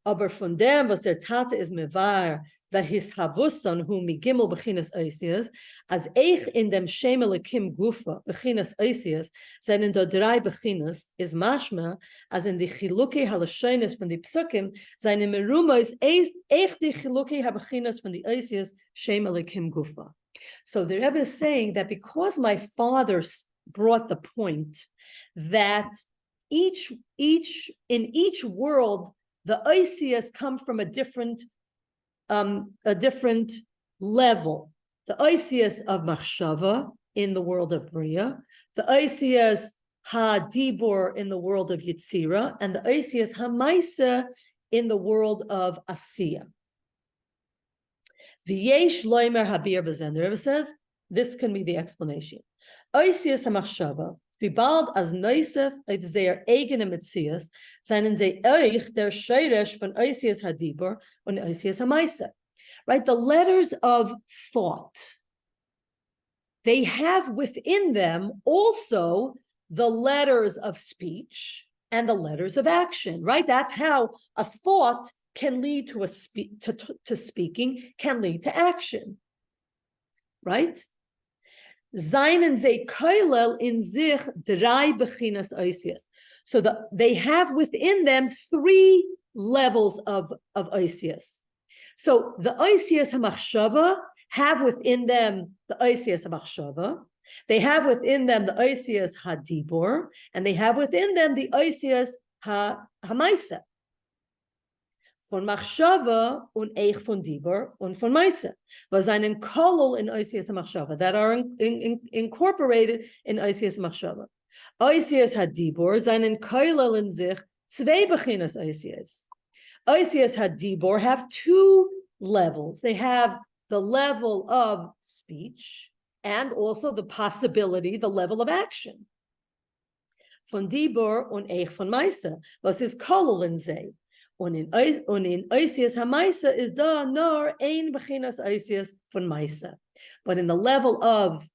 Aber von dem, was der Tate is mevar, the his havuson who migimel bechinas oisias, as eich in dem Shem Elokim gufa bechinas oisias, seinen do drei bechinas is mashma, as in the chiluke halashonis from the psukim, seine merumos eich the chiluke habechinas from the oisias Shem Elokim gufa. So the Rebbe is saying that because my father brought the point that in each world the oisias come from a different level. The oisias of machshava in the world of bria, the oisias ha-dibur in the world of yitzira, and the oisias ha-maisa in the world of asiya. V'yesh loimer habir b'zen. The Rebbe says this can be the explanation. Oisias ha-machshava v'bald as noisef of their eigen emetzias, seinen ze euch der sheiresh von oisias ha-dibur und oisias ha-maisa. Right, the letters of thought, they have within them also the letters of speech and the letters of action, right? That's how a thought can lead to speaking, can lead to action, right? Seinen ze koilel in sich drei bechinas oisias. So they have within them three levels of oisias. So the oisias hamachshava have within them the oisias hamachshava. They have within them the oisias hadibur, and they have within them the oisias hamaisa. Von machshava und eich von dibur und von maisa. Was einen kolol in oisias hamachshava that are incorporated in oisias hamachshava. Oisias hadibur seinen koilel in sich zwei bechinas oisias. Oisias hadibor have two levels. They have the level of speech and also the possibility, the level of action. Von dibor und eich von maisa, was is kolol in ze. Und in oisias hamaisa is da nor ein bechinas oisias von maisa. But in the level of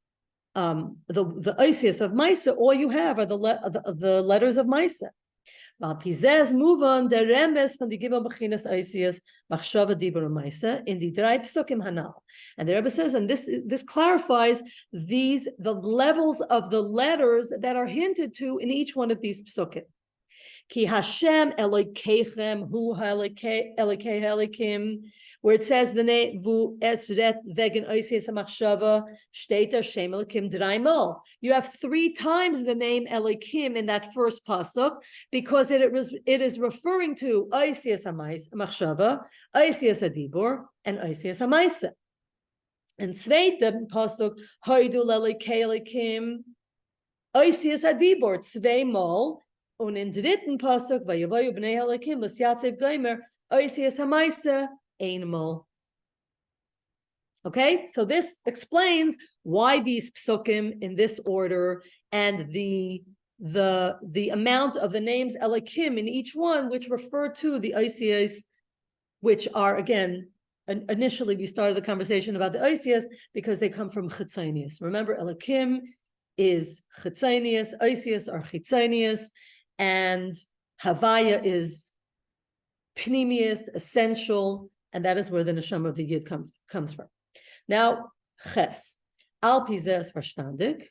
the oisias of maisa, all you have are the letters of maisa. Pizes move on the remes from the gibel bechinas oisias machshava dibur maisa in the drei psukim hanal, and the Rebbe says, and this clarifies the levels of the letters that are hinted to in each one of these psukim. Ki Hashem Elokechem hu Elokei Elokim, where it says the name vu etzret vegen oisias hamachshava steht der Shem Elokim dreimal. You have three times the name Elokim in that first pasuk because it is referring to oisias hamachshava, oisias hadibur, and oisias hamaisa. And zweite pasuk hoidul Elokei Elokim oisias hadibur zweimal. Und in dritten Pasuk, Vayavayu b'nei Elokim l'siyatzev gomer oisias hamaisa einmal. Okay, so this explains why these psukim in this order and the amount of the names Elokim in each one, which refer to the Oisias, which are, again, initially we started the conversation about the Oisias because they come from Chitzonius. Remember, Elokim is Chitzonius, Oisias are Chitzonius, and Havaya is Pnimius, essential, and that is where the neshama of the Yid comes from. Now, Ches, Al Pizes verstandig,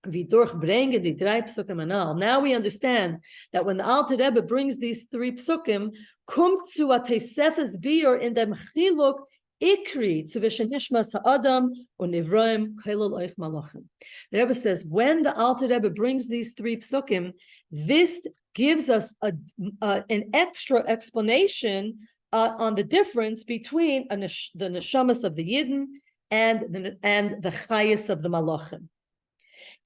wie durchbrengen die drei psukim anal. Now we understand that when the Alter Rebbe brings these three psukim, kommt zu a Tosefes biur in dem chiluk ikri zwischen nishmas ha'adam und nivroim kailul oich malachim. The Rebbe says, when the Alter Rebbe brings these three psukim, this gives us an extra explanation on the difference between the neshamas of the Yidden and the chayas of the malachim.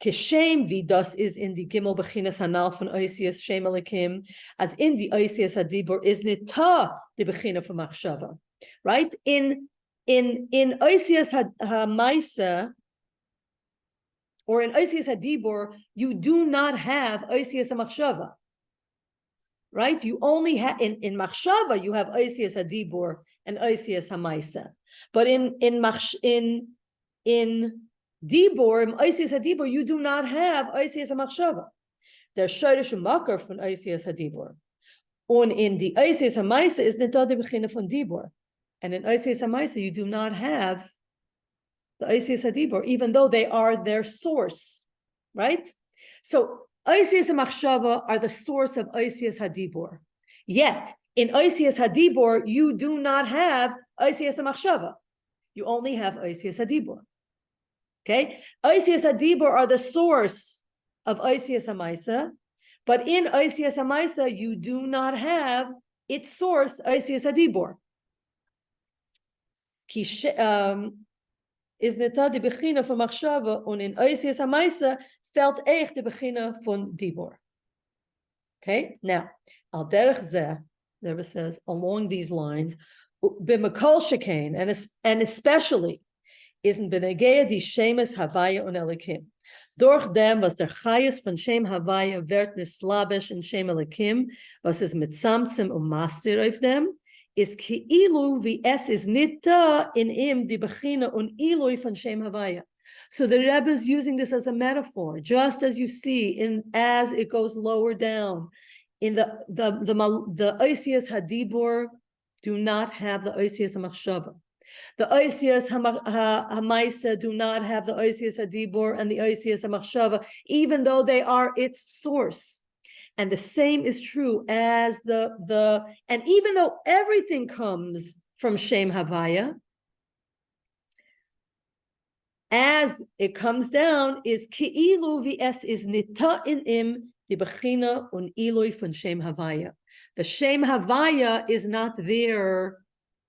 Kishem vidas is in the gimel bechinas hanal von Oisias Shem Elokim, as in the Oisias hadibur is nita the bechina from machshava, right? In Oisias hamaisa or in Oisias hadibur, you do not have Oisias machshava. Right? You only have in machshava you have Oisias hadibur and Oisias hamaisa, but in dibur, in Oisias hadibur, you do not have Oisias machshava. There's shorish makar from Oisias hadibur, and in the Oisias hamaisa is the bechina from dibur, and in Oisias hamaisa you do not have the Oisias hadibur, even though they are their source, right? So Oisias and machshava are the source of Oisias hadibur. Yet, in Oisias hadibur, you do not have Oisias and machshava. You only have Oisias hadibur. Okay? Oisias hadibur are the source of Oisias hamaisa, but in Oisias hamaisa, you do not have its source, Oisias hadibur. Is neta de bechina from machshava, und in Oisias hamaisa felt echt de beginne von dibur. Okay, now al derech zeh, the Rebbe says along these lines, b'makol shekain, and especially isn't benegea di shemes havaya und Elokim. Durch dem was der chayes von Shem havaya wird nislabish in Shem Elokim, was is mitzamtzim master auf them, is ki'ilu vi es is nita in im di bechina und ilui von Shem havaya. So the Rebbe is using this as a metaphor, just as you see as it goes lower down in the Oisias hadibur do not have the Oisias machshava. The Oisias hamaisa do not have the Oisias hadibur and the Oisias machshava, even though they are its source. And the same is true as and even though everything comes from Shem Havaya, as it comes down is ki'ilu v'es is nita in im the bechina un ilui von Shem Havaya. The Shem Havaya is not there.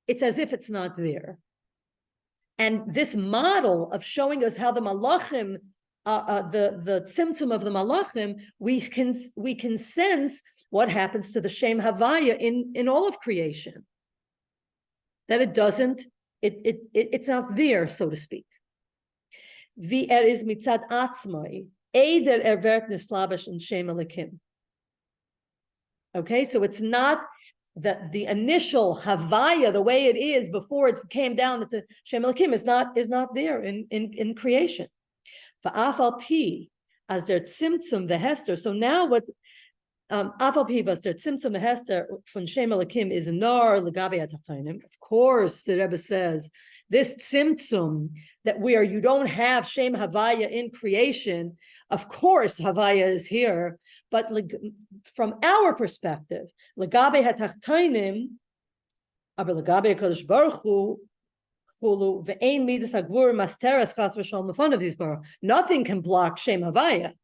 It's as if it's not there. And this model of showing us how the malachim, the symptom of the malachim, we can sense what happens to the Shem Havaya in all of creation. That it doesn't, it's not there, so to speak. Wie is mitzad atzmai, eider wird nislabish in Shem Elokim. Okay, so it's not that the initial havaya, the way it is before it came down to Shem Elokim, is not there in creation. Va'afal pi as der tzimtzum v'hester. So now what afal pi as der tzimtzum v'hester from Shem Elokim is nar legabe atachtonim. Of course, the Rebbe says this tzimtzum that where you don't have Shem Havaya in creation, of course Havaya is here, but from our perspective, legabe hatachtonim, aber legabe HaKadosh Baruch Hu, ve'ein midas hagvur masteres chas v'shalom fun of these baruch. Nothing can block Shem Havaya,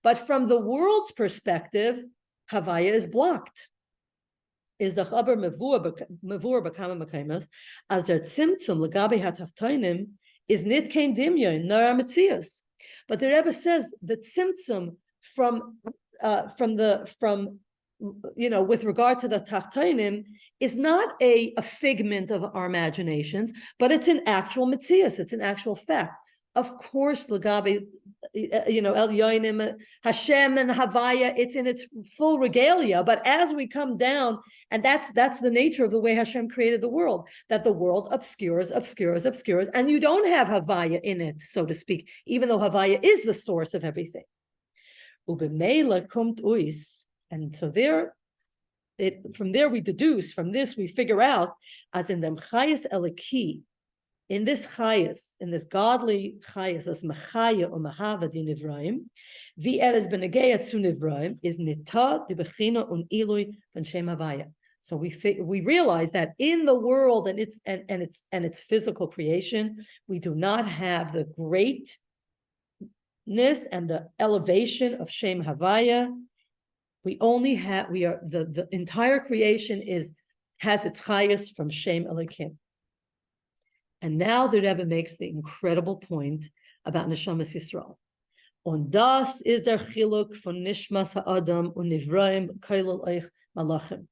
but from the world's perspective, Havaya is blocked. Is the chaber mevur b'kama mekaymas as der tzimtzum legabe hatachtonim is nit kein dimyon nor ametzias. But the Rebbe says the tzimtzum from with regard to the Tachtonim, is not a figment of our imaginations, but it's an actual metzias, it's an actual fact. Of course, Lagabe, El Yoinim, Hashem and Havaya, it's in its full regalia. But as we come down, and that's the nature of the way Hashem created the world, that the world obscures, and you don't have Havaya in it, so to speak, even though Havaya is the source of everything. And so from there we deduce, from this we figure out, as in them chayas eliki, in this chayas, in this godly chayas, as machaya or mahava di nivraim, v'eres benegeya tzu nivraim, is nita di bechina un ilui van shem havaya. So we realize that in the world and its physical creation, we do not have the greatness and the elevation of shem havaya. We are the entire creation has its chayas from Shem Elokim. And now the Rebbe makes the incredible point about Neshamas Yisrael. Und das is der Chiluk von Nishmas Ha'adam und Nivraim Kailal Eich Malachim.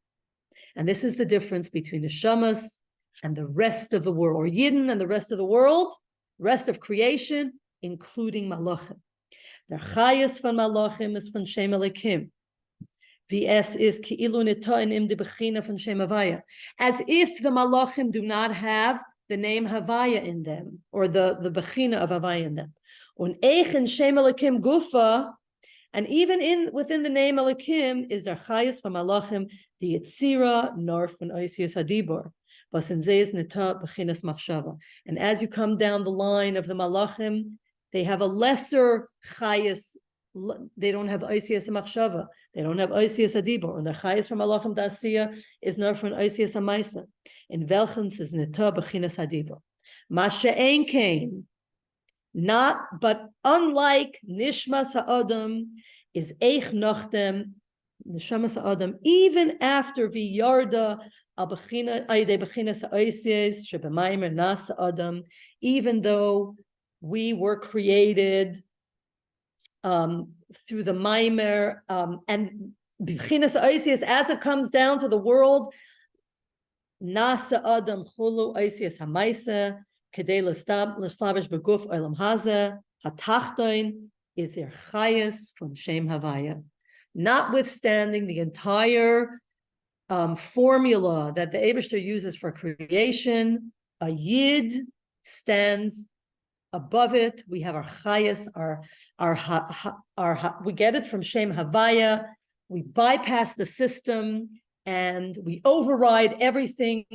And this is the difference between Neshamas and the rest of the world, or Yidden and the rest of the world, rest of creation, including Malachim. Der chayas von Malachim is von Shem Elokim. VS is ki'ilu nita in im de bechina von Shem Havaya, as if the malachim do not have the name Havaya in them, or the bechina of Havaya in them. Un eichen Shem Elokim gufa, and even within the name Elokim is der chayas from malachim the yitzira nor von oisius hadibor, was in zeis nita bechinas machshava. And as you come down the line of the malachim, they have a lesser chayas. They don't have oisius machshava. They don't have oisius adibor. And the chayas from malachim dasiya is not from oisius amaisa. In velchens is neta bechinas adibor. Masha'en came, but unlike nishmas ha'adam is eich nachdem nishamas ha'adam, even after v'yarda al bechina ayde bechinas oisius shebemaymer nas ha'adam, even though we were created through the Maimer, and B'chinas Oisius, as it comes down to the world, Nasa Adam Chulu Oisius Hamaisa, Kedei L'Slavish Beguf Olam Haza, Hatachtoin is their chayas from Shem Havaya. Notwithstanding the entire formula that the Eibishter uses for creation, a Yid stands above it. We have our chayas, we get it from Shem Havaya. We bypass the system and we override everything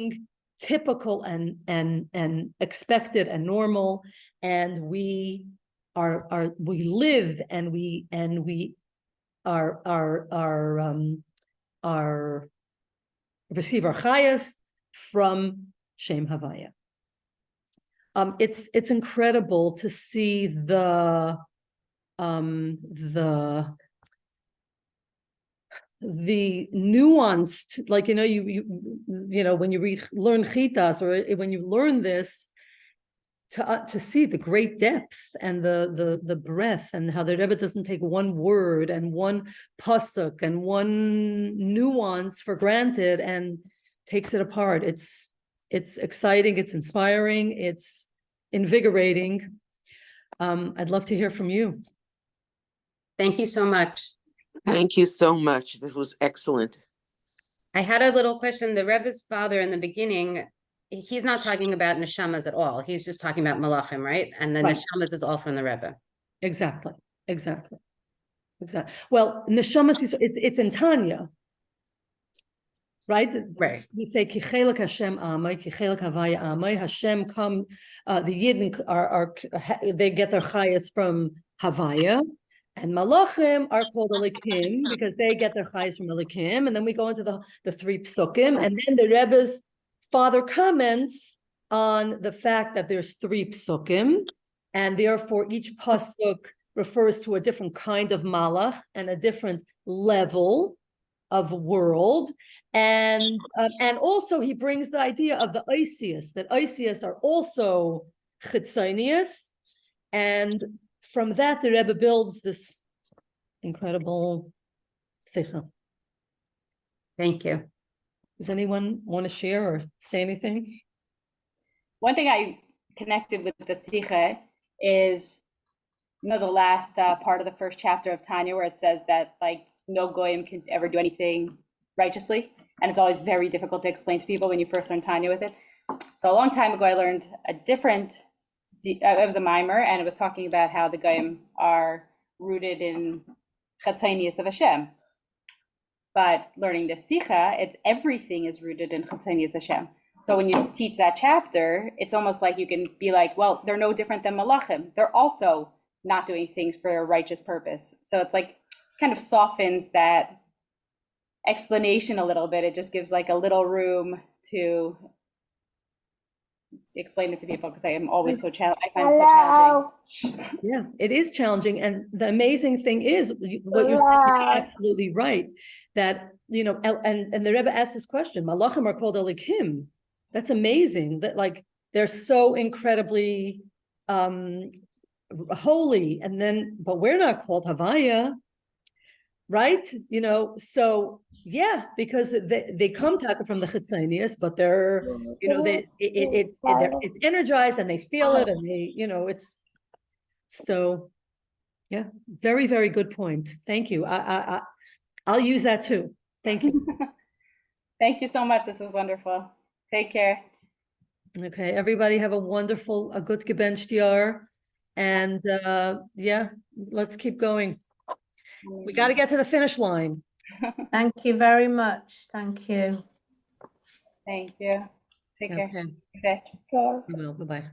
typical and expected and normal, and we live and we receive our chayas from Shem Havaya. It's incredible to see the nuanced, like, when you learn chitas, or when you learn this, to see the great depth and the breadth, and how the Rebbe doesn't take one word and one pasuk and one nuance for granted and takes it apart. It's exciting, it's inspiring, it's invigorating. I'd love to hear from you. Thank you so much. Thank you so much. This was excellent. I had a little question. The Rebbe's father in the beginning, he's not talking about neshamas at all. He's just talking about malachim, right? And the neshamas is all from the Rebbe. Exactly. Well, neshamas, it's in Tanya. Right? We say ki chelek Hashem amay, ki chelek havaya amay. Hashem come. The Yidden they get their chayas from Havaya, and Malachim are called Elikim because they get their chayas from Elikim. And then we go into the three psukim, and then the Rebbe's father comments on the fact that there's three psukim, and therefore each pasuk refers to a different kind of malach and a different level of world, and also he brings the idea of the Oisius, that Oisius are also chitzonius, and from that the Rebbe builds this incredible Sicha. Thank you. Does anyone want to share or say anything? One thing I connected with the Sikha is, the last part of the first chapter of Tanya, where it says that like no goyim can ever do anything righteously, and it's always very difficult to explain to people when you first learn Tanya with it. So a long time ago, I learned a different. It was a mimer, and it was talking about how the goyim are rooted in Chatzonius of Hashem. But learning the Sikha, it's everything is rooted in Chatzonius Hashem. So when you teach that chapter, it's almost like you can be like, well, they're no different than Malachim. They're also not doing things for a righteous purpose. So it's like kind of softens that explanation a little bit. It just gives like a little room to explain it to people, because I am always so challenged. I find it so challenging. Yeah, it is challenging. And the amazing thing is what you're absolutely right, that, and the Rebbe asked this question, Malachim are called Elikim. That's amazing that like, they're so incredibly holy. And then, but we're not called Havaya, right? So yeah, because they come from the Chitzonius, but they're, it's energized and they feel it, and they, it's so, yeah, very, very good point. Thank you. I'll use that too. Thank you. Thank you so much. This was wonderful. Take care. Okay, everybody have a good gebencht Jahr. And yeah, let's keep going. We got to get to the finish line. Thank you very much. Thank you. Thank you. Take care. Okay. Okay. Bye-bye.